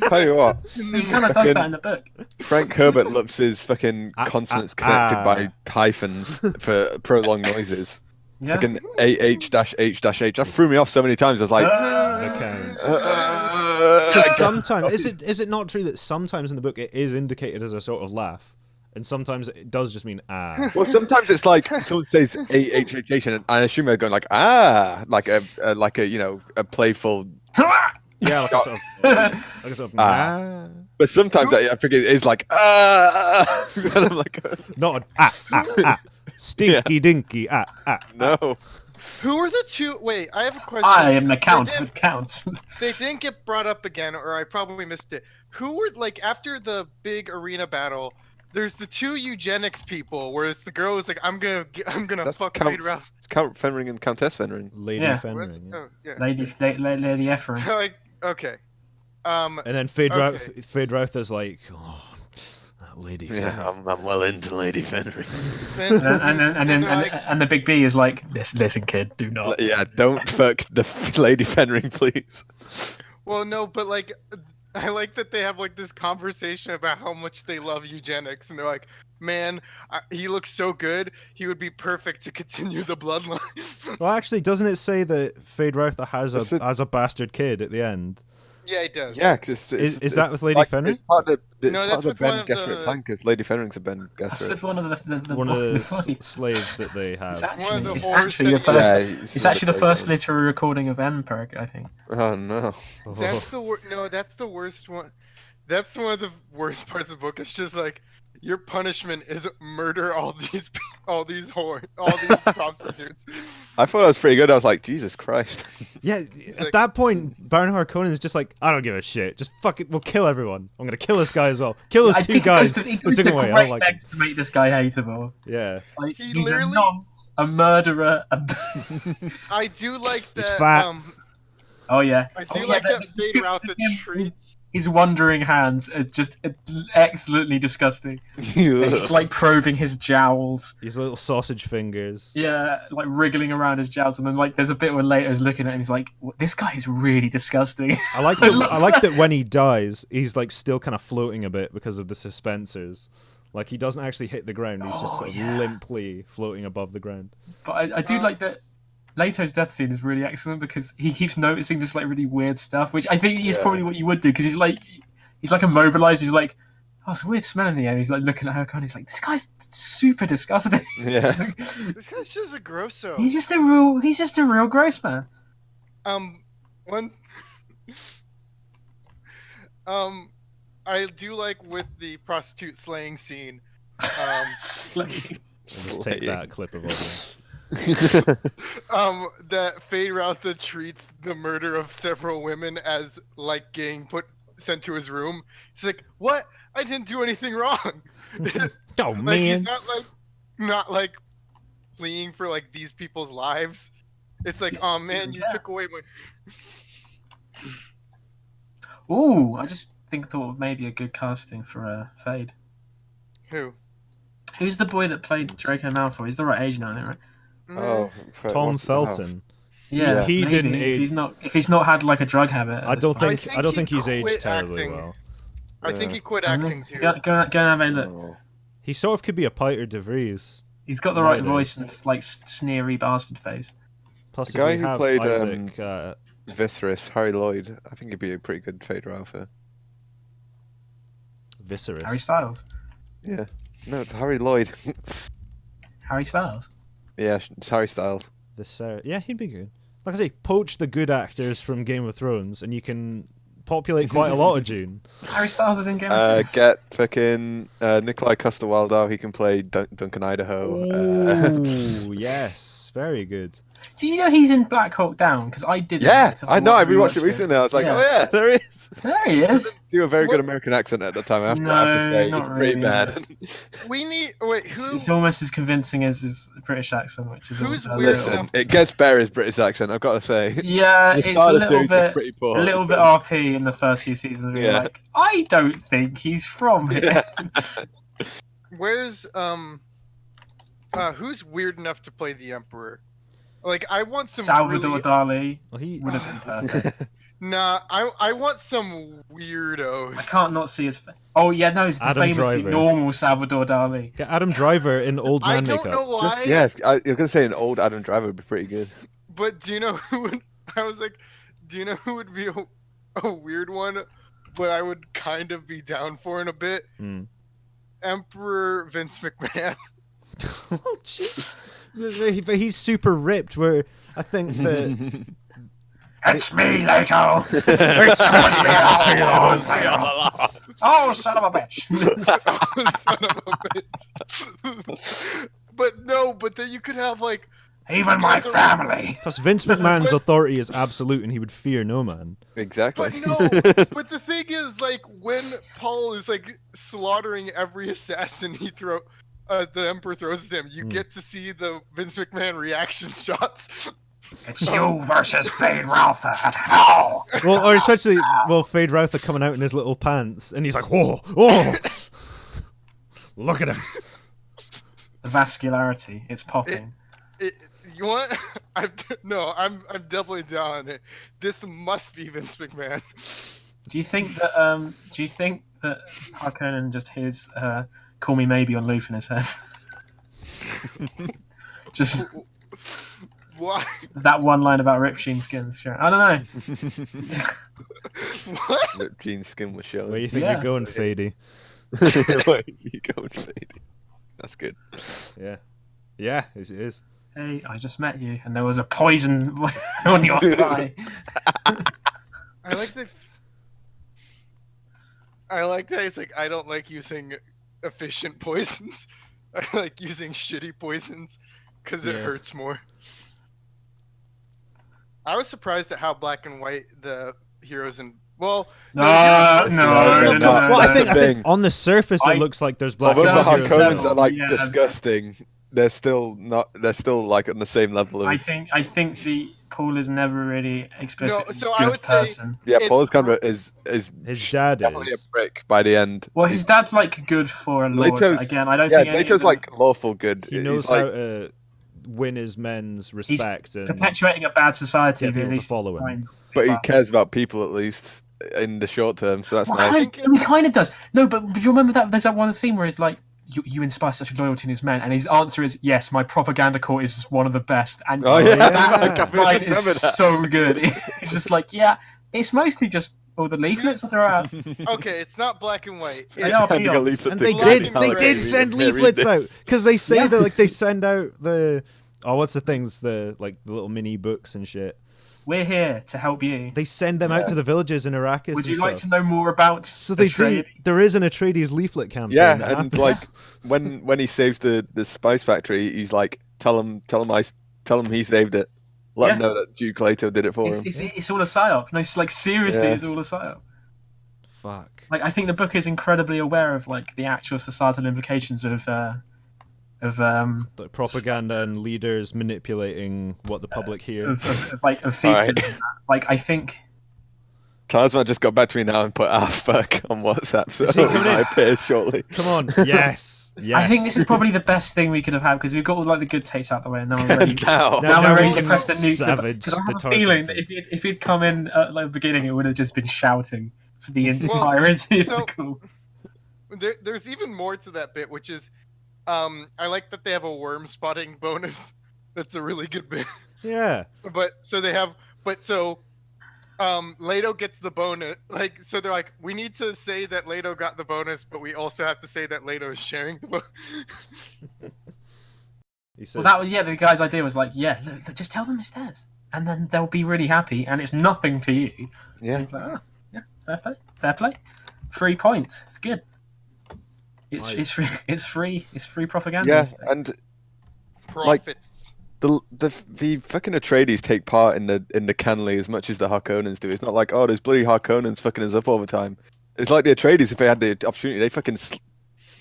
tell you what, he kind of does that in the book. Frank Herbert loves his fucking consonants connected by hyphens for prolonged noises. Yeah. Fucking AH-H-H. That threw me off so many times. I was like, okay. Sometimes is it not true that sometimes in the book it is indicated as a sort of laugh? And sometimes it does just mean ah. Well, sometimes it's like someone says AHH, and I assume they're going like ah, like a a playful. Yeah, like a sort of ah. But sometimes I forget it is like ah. And I'm like, not an stinky dinky No. Who are the two? Wait, I have a question. I am the count that counts. They didn't get brought up again, or I probably missed it. Who were, like, after the big arena battle? There's the two eugenics people, whereas the girl was like, "I'm gonna fuck Count Ralph." It's Count Fenring and Countess Fenring. Lady Fenring. Oh, yeah. Lady Efferen. Like, okay. And then Fade Routh is like, oh, that Lady Fenring. Yeah, I'm well into Lady Fenring. And the big B is like, listen, kid, do not. Yeah, don't fuck the Lady Fenring, please. Well, no, but like. I like that they have like this conversation about how much they love eugenics, and they're like, "Man, he looks so good. He would be perfect to continue the bloodline." Well, actually, doesn't it say that Fade Routh has a bastard kid at the end? Yeah, it does. Yeah, because is that with Lady Fenring? It's part of that's the with Ben one of Gesserit plan, because Lady Fenring's a Ben Gesserit. That's with one of the one of the slaves that they have. It's actually the first literary recording of Emperor, I think. Oh no. That's that's the worst one. That's one of the worst parts of the book. It's just like, your punishment is murder all these prostitutes. I thought that was pretty good. I was like, Jesus Christ. Yeah, at that point, Baron Harkonnen is just like, I don't give a shit. Just fuck it. We'll kill everyone. I'm gonna kill this guy as well. Kill those two guys who took him away. I don't like him. To make this guy hateable. Yeah. Like, he's a nonce, a murderer. I do like that. He's fat. Oh yeah. I do like that Fade Routh treats. His wandering hands are just excellently disgusting. It's like probing his jowls. His little sausage fingers. Yeah, like wriggling around his jowls, and then like there's a bit where later he's looking at him. He's like, "This guy is really disgusting." I like that when he dies, he's like still kind of floating a bit because of the suspensors. Like he doesn't actually hit the ground. He's just sort of limply floating above the ground. But I do like that. Leto's death scene is really excellent because he keeps noticing just like really weird stuff, which I think is probably what you would do, because he's like immobilized. He's like, "Oh, it's a weird smell in the air." He's like looking at her, and he's like, "This guy's super disgusting." Yeah, this guy's just a grosso. He's just a real gross man. I do like with the prostitute slaying scene. Slaying. Just take that clip of audio. That Fade Routh treats the murder of several women as like getting sent to his room. He's like, "What? I didn't do anything wrong." Oh like, man, he's not like fleeing for like these people's lives. It's like, "Oh man, you took away my." Ooh, I just thought of maybe a good casting for Fade. Who? Who's the boy that played Draco Malfoy? He's the right age now, right? Oh, Tom Felton. Yeah, he maybe, didn't age. If he's not had like a drug habit. I don't think he's aged terribly well. I think he quit acting too. Go and have a look. He sort of could be a Peter DeVries. He's got the right voice and like sneery bastard face. Plus, the guy who played Isaac, Viserys, Harry Lloyd, I think he'd be a pretty good Fade Routh. Viserys. Harry Styles. Yeah, no, Harry Lloyd. Harry Styles. Yeah, it's Harry Styles. Yeah, he'd be good. Like I say, poach the good actors from Game of Thrones, and you can populate quite a lot of Dune. Harry Styles is in Game of Thrones. Get fucking Nikolai Coster-Waldau. He can play Duncan Idaho. Ooh, yes, very good. Did you know he's in Black Hawk Down? Because I didn't. Yeah, I know. I rewatched it recently. I was like, oh yeah, there he is. There he is. Do a very good American accent at the time. I have to say, it's pretty bad. We need who? It's almost as convincing as his British accent, which is Who's also weird? Listen, it gets better his British accent. I've got to say. Yeah, The it's start a of the little series is bit, pretty poor. a little bit RP in the first few seasons. Yeah. Like, I don't think he's from here. Where's who's weird enough to play the Emperor? Like, I want some Salvador really... Dali Well, he would have been perfect. Nah, I want some weirdos. I can't not see his face. Oh yeah, no, it's the Adam famously Driver. normal Salvador Dali. get Adam Driver in old I man don't makeup. know why. You're gonna say an old Adam Driver would be pretty good. But do you know who would? I was like, do you know who would be a weird one, but I would kind of be down for in a bit? Emperor Vince McMahon. Oh, jeez. But he's super ripped. Where I think that It's me, Leto. It's me. Oh, son of a bitch. Son of a bitch. But then you could have like. Even my family. plus Vince McMahon's authority is absolute, and he would fear no man. Exactly. But no, but the thing is, like, when Paul is like slaughtering every assassin the Emperor throws at him, you get to see the Vince McMahon reaction shots. It's you versus Fade Ralpha at hell. Well, or especially Fade Routher coming out in his little pants, and he's like, whoa, look at him. The vascularity, it's popping. You want? I'm definitely down on it. This must be Vince McMahon. Do you think that Harkonnen just hears "Call Me Maybe" on loop in his head? Just why? That one line about ripped jean skins. Sure. I don't know. What? Ripped jean skin was showing. Where do you think you're going, Fady? Where you going, Fady? That's good. Yeah, it is. Hey, I just met you, and there was a poison on your thigh. I like that. It's like, I don't like using efficient poisons. I like using shitty poisons because it hurts more. I was surprised at how black and white the heroes and No. Well, I think on the surface it looks like there's black. Although the and white heroes. Harkonnens are like disgusting, they're still not. They're still like on the same level as. I think the Paul is never really explicitly so good I would person. Yeah, Paul's kind of is his dad definitely is a prick by the end. Well, his dad's like good for a lord. Leto's, Again, I don't yeah, think Leto's like lawful good. He knows how to win his men's respect and perpetuating a bad society. get people at to least follow him. But he cares about people at least in the short term, so that's nice. He kind of does. No, but do you remember that? There's that one scene where he's like, you inspire such a loyalty in his men, and his answer is, yes, my propaganda corps is one of the best. And that line is so good. It's just like, yeah, it's mostly just all the leaflets that are out. Okay, it's not black and white. They are peons. And they did send leaflets out because they say that like they send out the what's the things, the little mini books and shit. We're here to help you. They send them out to the villages in Arrakis. Would you like to know more about? So they do. There is an Atreides leaflet campaign. Yeah, and like when he saves the spice factory, he's like, tell him he saved it. Let him know that Duke Leto did it for him. It's all a psyop. No, it's like seriously, it's all a psyop. Fuck. Like I think the book is incredibly aware of like the actual societal implications of the propaganda and leaders manipulating what the public hear. Of fiefdom. Right. Like I think Tasman just got back to me now and put fuck on WhatsApp, so it appears shortly. Come on, yes. I think this is probably the best thing we could have had because we've got all like the good takes out the way, and now we're ready. Now we're ready to press the nuclear. Because I have a feeling that if he'd come in at like the beginning, it would have just been shouting for the entirety of the call. There's even more to that bit, which is, I like that they have a worm spotting bonus. That's a really good bit. Yeah. Leto gets the bonus. Like, so they're like, we need to say that Leto got the bonus, but we also have to say that Leto is sharing the bonus. The guy's idea was like, look, just tell them it's theirs, and then they'll be really happy, and it's nothing to you. Yeah. And he's like, Fair play. 3 points. It's good. It's free. It's free propaganda. Yeah, and Profits. the fucking Atreides take part in the Canley as much as the Harkonnens do. It's not like, oh, there's bloody Harkonnens fucking us up all the time. It's like the Atreides, if they had the opportunity, they fucking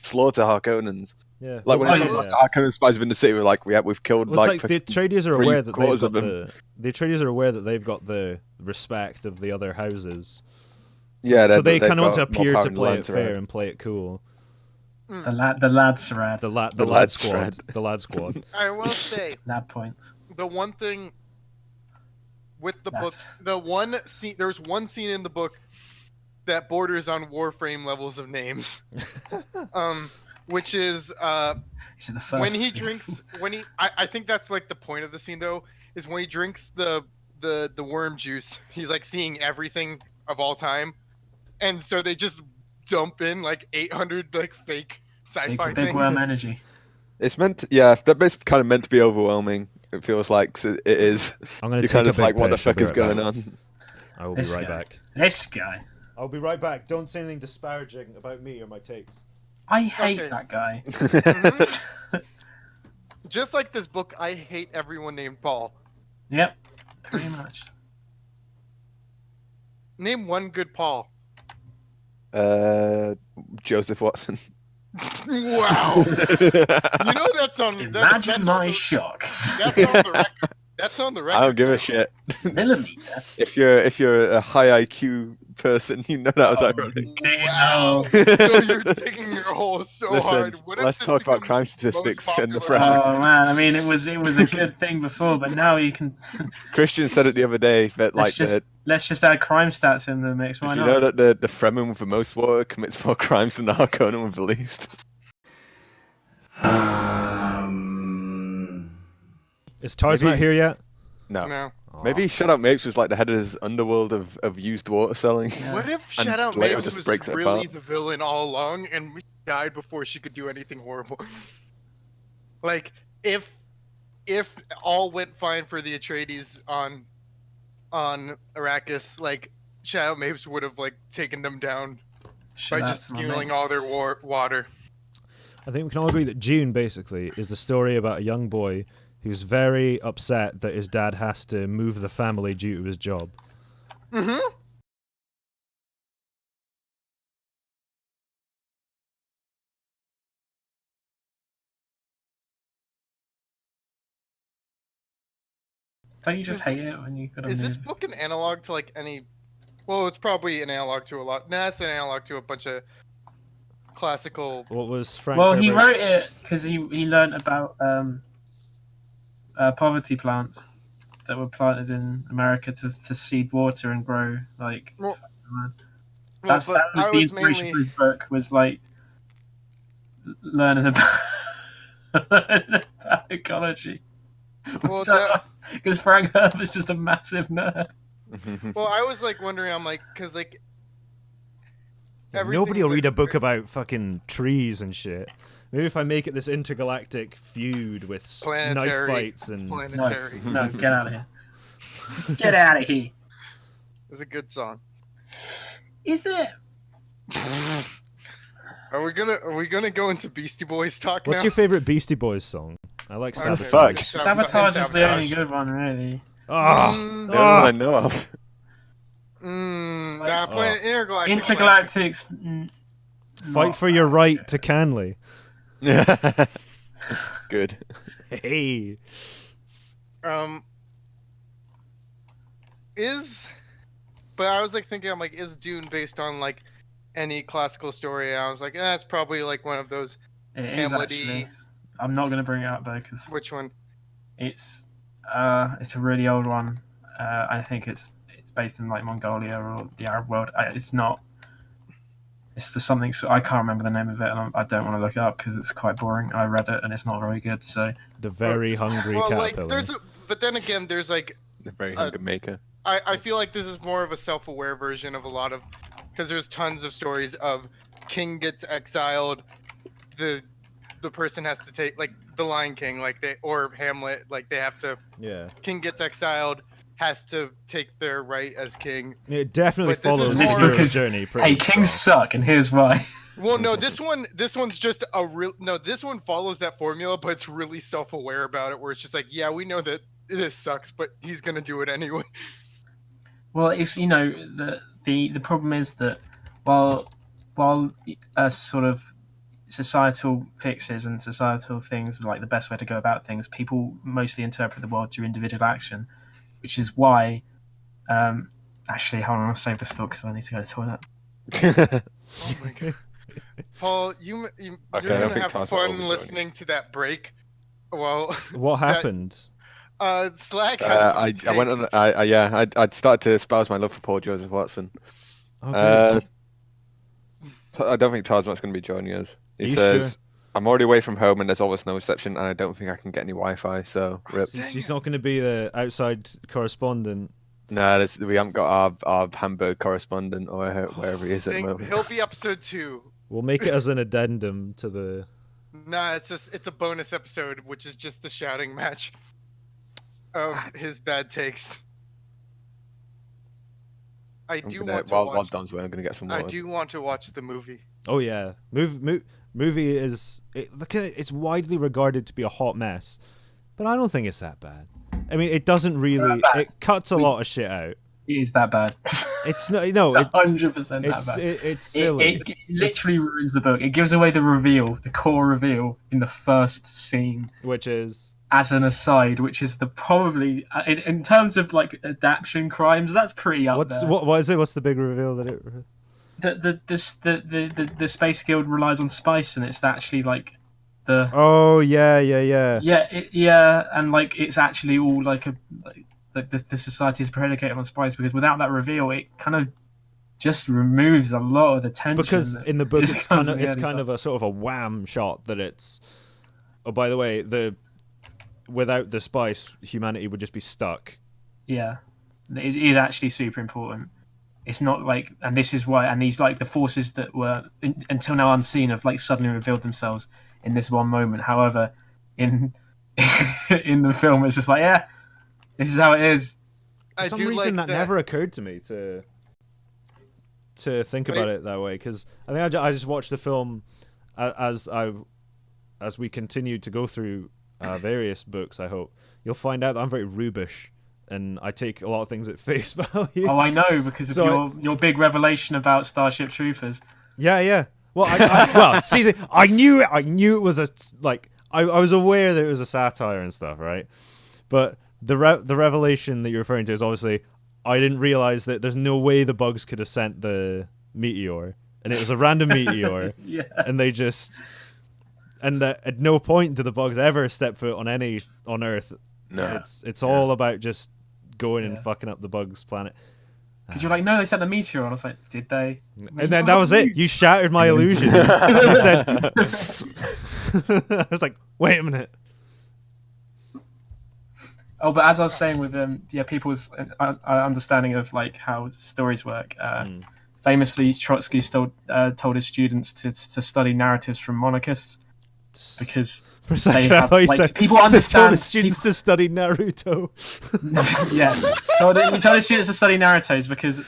slaughter Harkonnens. Yeah. Like when Harkonnen spies within the city, we're like, we've killed well, like the Atreides are aware that they've got the Atreides are aware that they've got the respect of the other houses. So, yeah, so they kind of want to appear to play it fair and play it cool. The lad Sarad. The lad squad. The lad squad. I will say lad points. The one thing with the book, the one scene, there's one scene in the book that borders on Warframe levels of names, which is when he drinks. I think that's like the point of the scene though, is when he drinks the worm juice. He's like seeing everything of all time, and so they just dump in like 800 like fake sci-fi big things. worm energy. It's meant to, yeah, that's kind of meant to be overwhelming. It feels like it is. I'm gonna You're take kind a of big like, what the piss, I'll fuck be is right going back. on? I will be right back. This guy. I'll be right back. Don't say anything disparaging about me or my takes. I hate that guy. Just like this book, I hate everyone named Paul. Yep, pretty much. Name one good Paul. Joseph Watson. Wow. You know that's on. Imagine my shock. That's on the record. That's on the record. I don't give a shit. Millimeter. If you're a high IQ person, you know that was ironic. Wow. So you're digging your hole so Listen, hard. What if let's this talk about becomes crime the statistics most in the popular- front. Oh man, I mean it was a good thing before, but now you can. Christian said it the other day that like let's just add crime stats in the mix. Why did you not? know that the Fremen with the most water commits more crimes than the Harkonnen with the least? Is Tars not here yet? No. No. Maybe Shut Out Mapes was like the head of his underworld of used water selling. What if And Shout Out later Mapes just was breaks it really apart. the villain all along and we died before she could do anything horrible? Like, if all went fine for the Atreides on Arrakis, like, Shout Out Mapes would have, like, taken them down by just stealing all their water. I think we can all agree that Dune, basically, is the story about a young boy who's very upset that his dad has to move the family due to his job. Mm-hmm. Don't you just hate it when you gotta Is move? this book an analog to, like, any... Well, it's probably an analog to a lot... Nah, it's an analog to a bunch of classical... What was Frank Well, he Herbert's- wrote it because he learned about poverty plants that were planted in America to seed water and grow like. Well, that was the inspiration for his book. Was like learning about ecology. Well, because Frank Herbert's just a massive nerd. Well, I was like wondering. I'm like, because like. Nobody will read a book about fucking trees and shit. Maybe if I make it this intergalactic feud with knife fights and... Planetary. No, get out of here. Get out of here. It's a good song. Is it? Are we gonna go into Beastie Boys talk now? What's your favorite Beastie Boys song? I like Sabotage. Sabotage. Sabotage is the only good one, really. The only one I know of. Intergalactic's. Fight for your right to Canley. Good. Hey. But I was like thinking, I'm like, is Dune based on like any classical story? And I was like, it's probably like one of those. It is actually. I'm not going to bring it up though, because. Which one? It's a really old one. I think it's based in like Mongolia or the Arab world. It's not. It's the something. So I can't remember the name of it, and I don't want to look it up because it's quite boring. I read it and it's not very good. So the very hungry caterpillar. Like, but then again, there's like the very hungry maker. I feel like this is more of a self-aware version of a lot of, because there's tons of stories of king gets exiled, the person has to take, like the Lion King, like or Hamlet, like they have to. Yeah. King gets exiled, has to take their right as king. It definitely But this is follows more- This book is, journey. hey, kings suck, and here's why. Well, no, this one's just a real. No, this one follows that formula, but it's really self-aware about it. Where it's just like, yeah, we know that this sucks, but he's gonna do it anyway. Well, it's the problem is that while sort of societal fixes and societal things are like the best way to go about things, people mostly interpret the world through individual action, which is why. Actually, hold on, I'll save this thought because I need to go to the toilet. Oh my god, Paul, you're Okay, gonna have fun listening to that break. Well, What happened? Slack. Had some I went on. I'd started to espouse my love for Paul Joseph Watson. Okay. I don't think Tarzan's going to be joining us. He You says, sure? I'm already away from home and there's always no reception and I don't think I can get any Wi-Fi, so rip. She's not going to be the outside correspondent. No, we haven't got our Hamburg correspondent or wherever he is at the moment. He'll be episode 2. We'll make it as an addendum to the. Nah, it's a bonus episode, which is just the shouting match of his bad takes. I do want to while watch. Dom's away, I'm going to get some I water. do want to watch the movie. Oh yeah, movie is look at it, it's widely regarded to be a hot mess, but I don't think it's that bad. I mean, it doesn't really. It cuts a lot of shit out. It is that bad. It's no, no. It's 100% that bad. It's silly. It literally ruins the book. It gives away the reveal, the core reveal in the first scene. Which is, as an aside, which is the probably in terms of like adaptation crimes, that's pretty up there. what is it? What's the big reveal that it? The Space Guild relies on spice, and it's actually like the. Oh yeah. Yeah, and like it's actually all like the society is predicated on spice, because without that reveal, it kind of just removes a lot of the tension. Because in the book, it's kind of of a sort of a wham shot that it's. Oh, by the way, without the spice, humanity would just be stuck. Yeah, it is actually super important. It's not like, and this is why, and these like the forces that were until now unseen have like suddenly revealed themselves in this one moment. However, in in the film, it's just like, yeah, this is how it is. For some reason, that never occurred to me to think about it that way, because I think I just watched the film as we continue to go through various books. I hope you'll find out that I'm very rubish. And I take a lot of things at face value. Oh, I know, because of your big revelation about Starship Troopers. Yeah. Well, well, see, I knew it was I was aware that it was a satire and stuff, right? But the revelation that you're referring to is obviously I didn't realize that there's no way the bugs could have sent the meteor, and it was a random meteor, yeah. And they just at no point do the bugs ever step foot on Earth. No, it's all about just going and fucking up the bugs planet. Because you're like, no, they sent the meteor, and I was like, did they? And then that was it. You shattered my illusion. You said. I was like, wait a minute. Oh, but as I was saying with people's understanding of like how stories work. Famously, Trotsky told his students to study narratives from monarchists. Because for a second, I thought you said people understand. Told the students to study Naruto. Yeah, so he told the students to study narratives because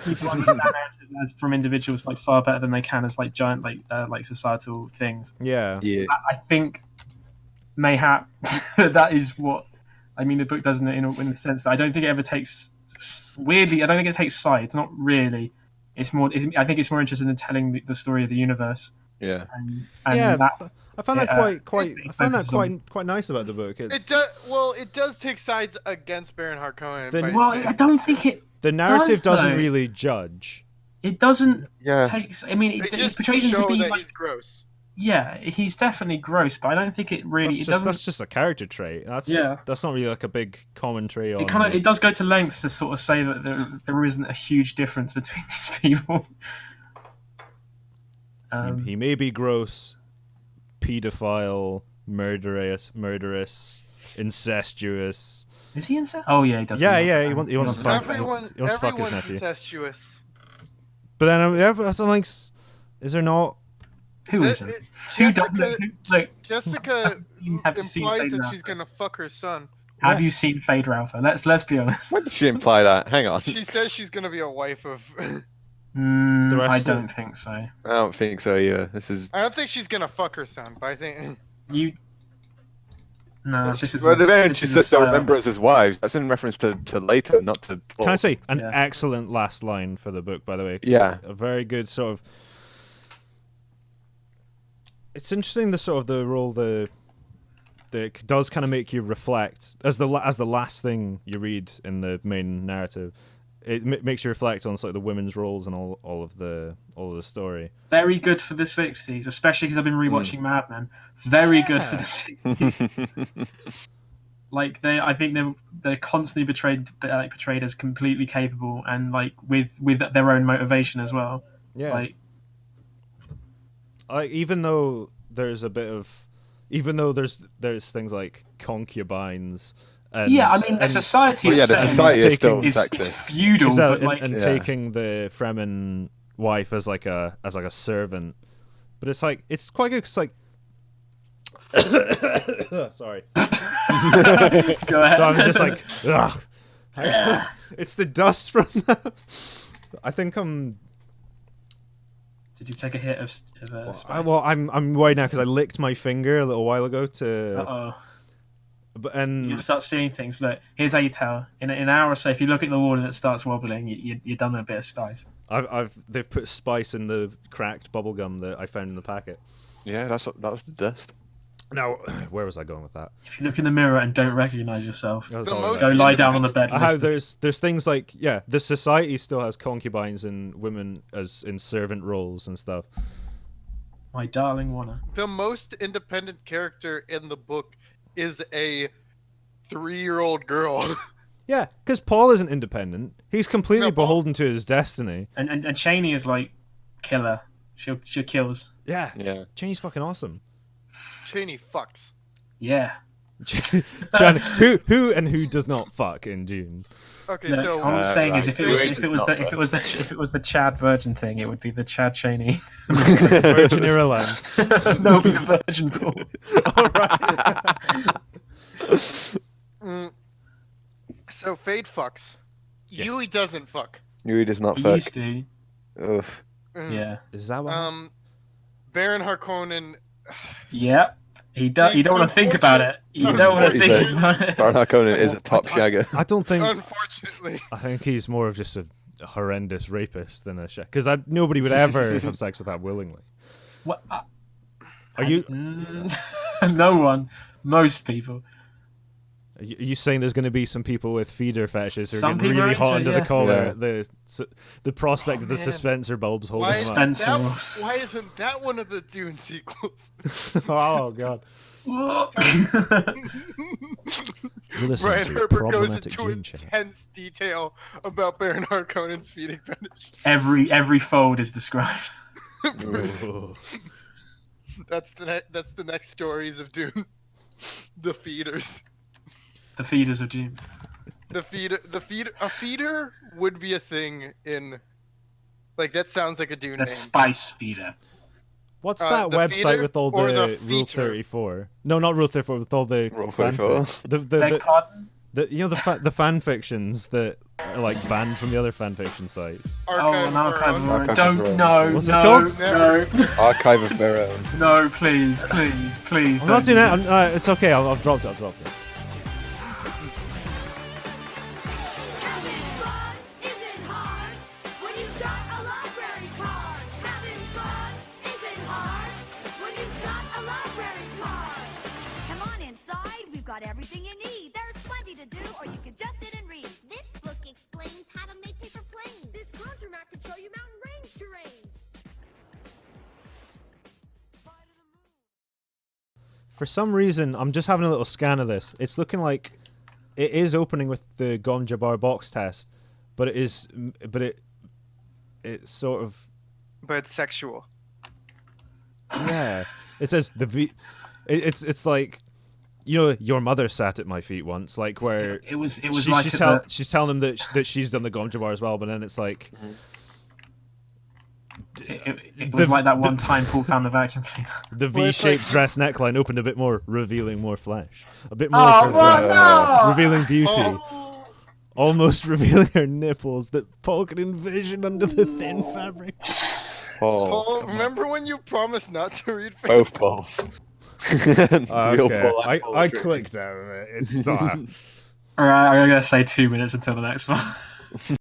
people understand narratives as from individuals like far better than they can as like giant like societal things. Yeah. I think mayhap that is what I mean. The book doesn't in the sense that I don't think it ever takes weirdly. I don't think it takes sides. Not really. It's more. I think it's more interested in telling the story of the universe. Yeah. And I found that quite nice about the book. It does take sides against Baron Harkonnen. I don't think it. The narrative doesn't really judge. It doesn't take. I mean, it portrays him to be that like, he's gross. Yeah, he's definitely gross, but I don't think it really. That's just a character trait. That's not really like a big commentary on. It does go to lengths to sort of say that there isn't a huge difference between these people. He may be gross, pedophile, murderous, incestuous. Is he incestuous? Oh yeah, he does. Yeah. He wants to fuck. Everyone's his nephew. incestuous. But then something like, is there not? Who isn't? Who doesn't? Jessica implies that she's gonna fuck her son. Have you seen Fade Ralpha? Let's be honest. When did she imply that? Hang on. She says she's gonna be a wife of. I don't think so. I don't think so either. I don't think she's gonna fuck her son, but I think. No, this is. Well, then she says they'll remember us as wives. That's in reference to later, not to. Paul. Can I say an excellent last line for the book, by the way? Yeah. A very good sort of. It's interesting the sort of the role that does kind of make you reflect as the last thing you read in the main narrative. It makes you reflect on sort of the women's roles and all of the story. Very good for the 60s, especially because I've been rewatching Mad Men. Very good for the 60s. Like I think they're constantly portrayed as completely capable and like with their own motivation as well. Yeah. Even though there's things like concubines. And, the society. The society is still sexist. It's feudal, but taking the Fremen wife as like a servant, but it's quite good. It's like, sorry. Go ahead. So I was just like, ugh. It's the dust from that. I think I'm. Did you take a hit of spice? I'm worried now because I licked my finger a little while ago to. Uh-oh. And you start seeing things. Look, here's how you tell. In an hour or so, if you look at the wall and it starts wobbling, you're done with a bit of spice. They've put spice in the cracked bubble gum that I found in the packet. Yeah, that was the dust. Now, where was I going with that? If you look in the mirror and don't recognize yourself, go lie down on the bed. There's things like the society still has concubines and women as in servant roles and stuff. My darling Wanna. The most independent character in the book is a 3-year-old girl. Yeah, because Paul isn't independent. He's completely beholden to his destiny. And Cheney is like killer. She kills. Yeah. Cheney's fucking awesome. Cheney fucks. Yeah. who does not fuck in Dune? Okay, no, so all I'm saying is if it was the Chad Virgin thing, it would be the Chad Cheney. Virgin Ireland. No, it would be the Virgin Paul. All right. So Fade fucks. Yes. Yui doesn't fuck. Yui does not he fuck. Used to. Ugh. Yeah. Is that what? Baron Harkonnen. Yeah. You don't want to think about it. You don't want to think about it. Baron Harkonnen is a top shagger. I don't think. Unfortunately. I think he's more of just a horrendous rapist than a shag. Because nobody would ever have sex with that willingly. What? Are you? No one. Most people. Are you saying there's going to be some people with feeder fetishes who are Some getting really hot under the collar? Yeah. The prospect of the suspensor bulbs holding them up. Why isn't that one of the Dune sequels? Oh god. Brian Herbert goes into intense detail about Baron Harkonnen's feeding fetish. Every fold is described. That's the next stories of Dune. The feeders. The feeders of Dune. A feeder would be a thing in, like, that sounds like a Dune name. Spice feeder. What's that website with all the Rule 34? No, not Rule 34. With all the Rule 34. The fan fictions that are like banned from the other fan fiction sites. Archive of Our Own. Don't no. What's it called? No. Archive of Our Own. No, please. I'm not doing it. It's okay. I've dropped it. Everything you need. There's plenty to do, or you could just sit and read. This book explains how to make paper planes. This contour map can show you mountain range terrains. For some reason, I'm just having a little scan of this. It's looking like it is opening with the Gon Jabbar box test, but it's sort of. But it's sexual. Yeah, it says It's like. You know, your mother sat at my feet once, like where it was she's telling him that she's done the Gon Jabbar as well, but then it's like, It was like that one time Paul found the vacuum cleaner. The V-shaped dress neckline opened a bit more, revealing more flesh. A bit more. Revealing beauty. Almost revealing her nipples that Paul could envision under the thin fabric. Paul, remember when you promised not to read both Pauls? Okay, I clicked out of it. It's not. Alright, I'm gonna say 2 minutes until the next one.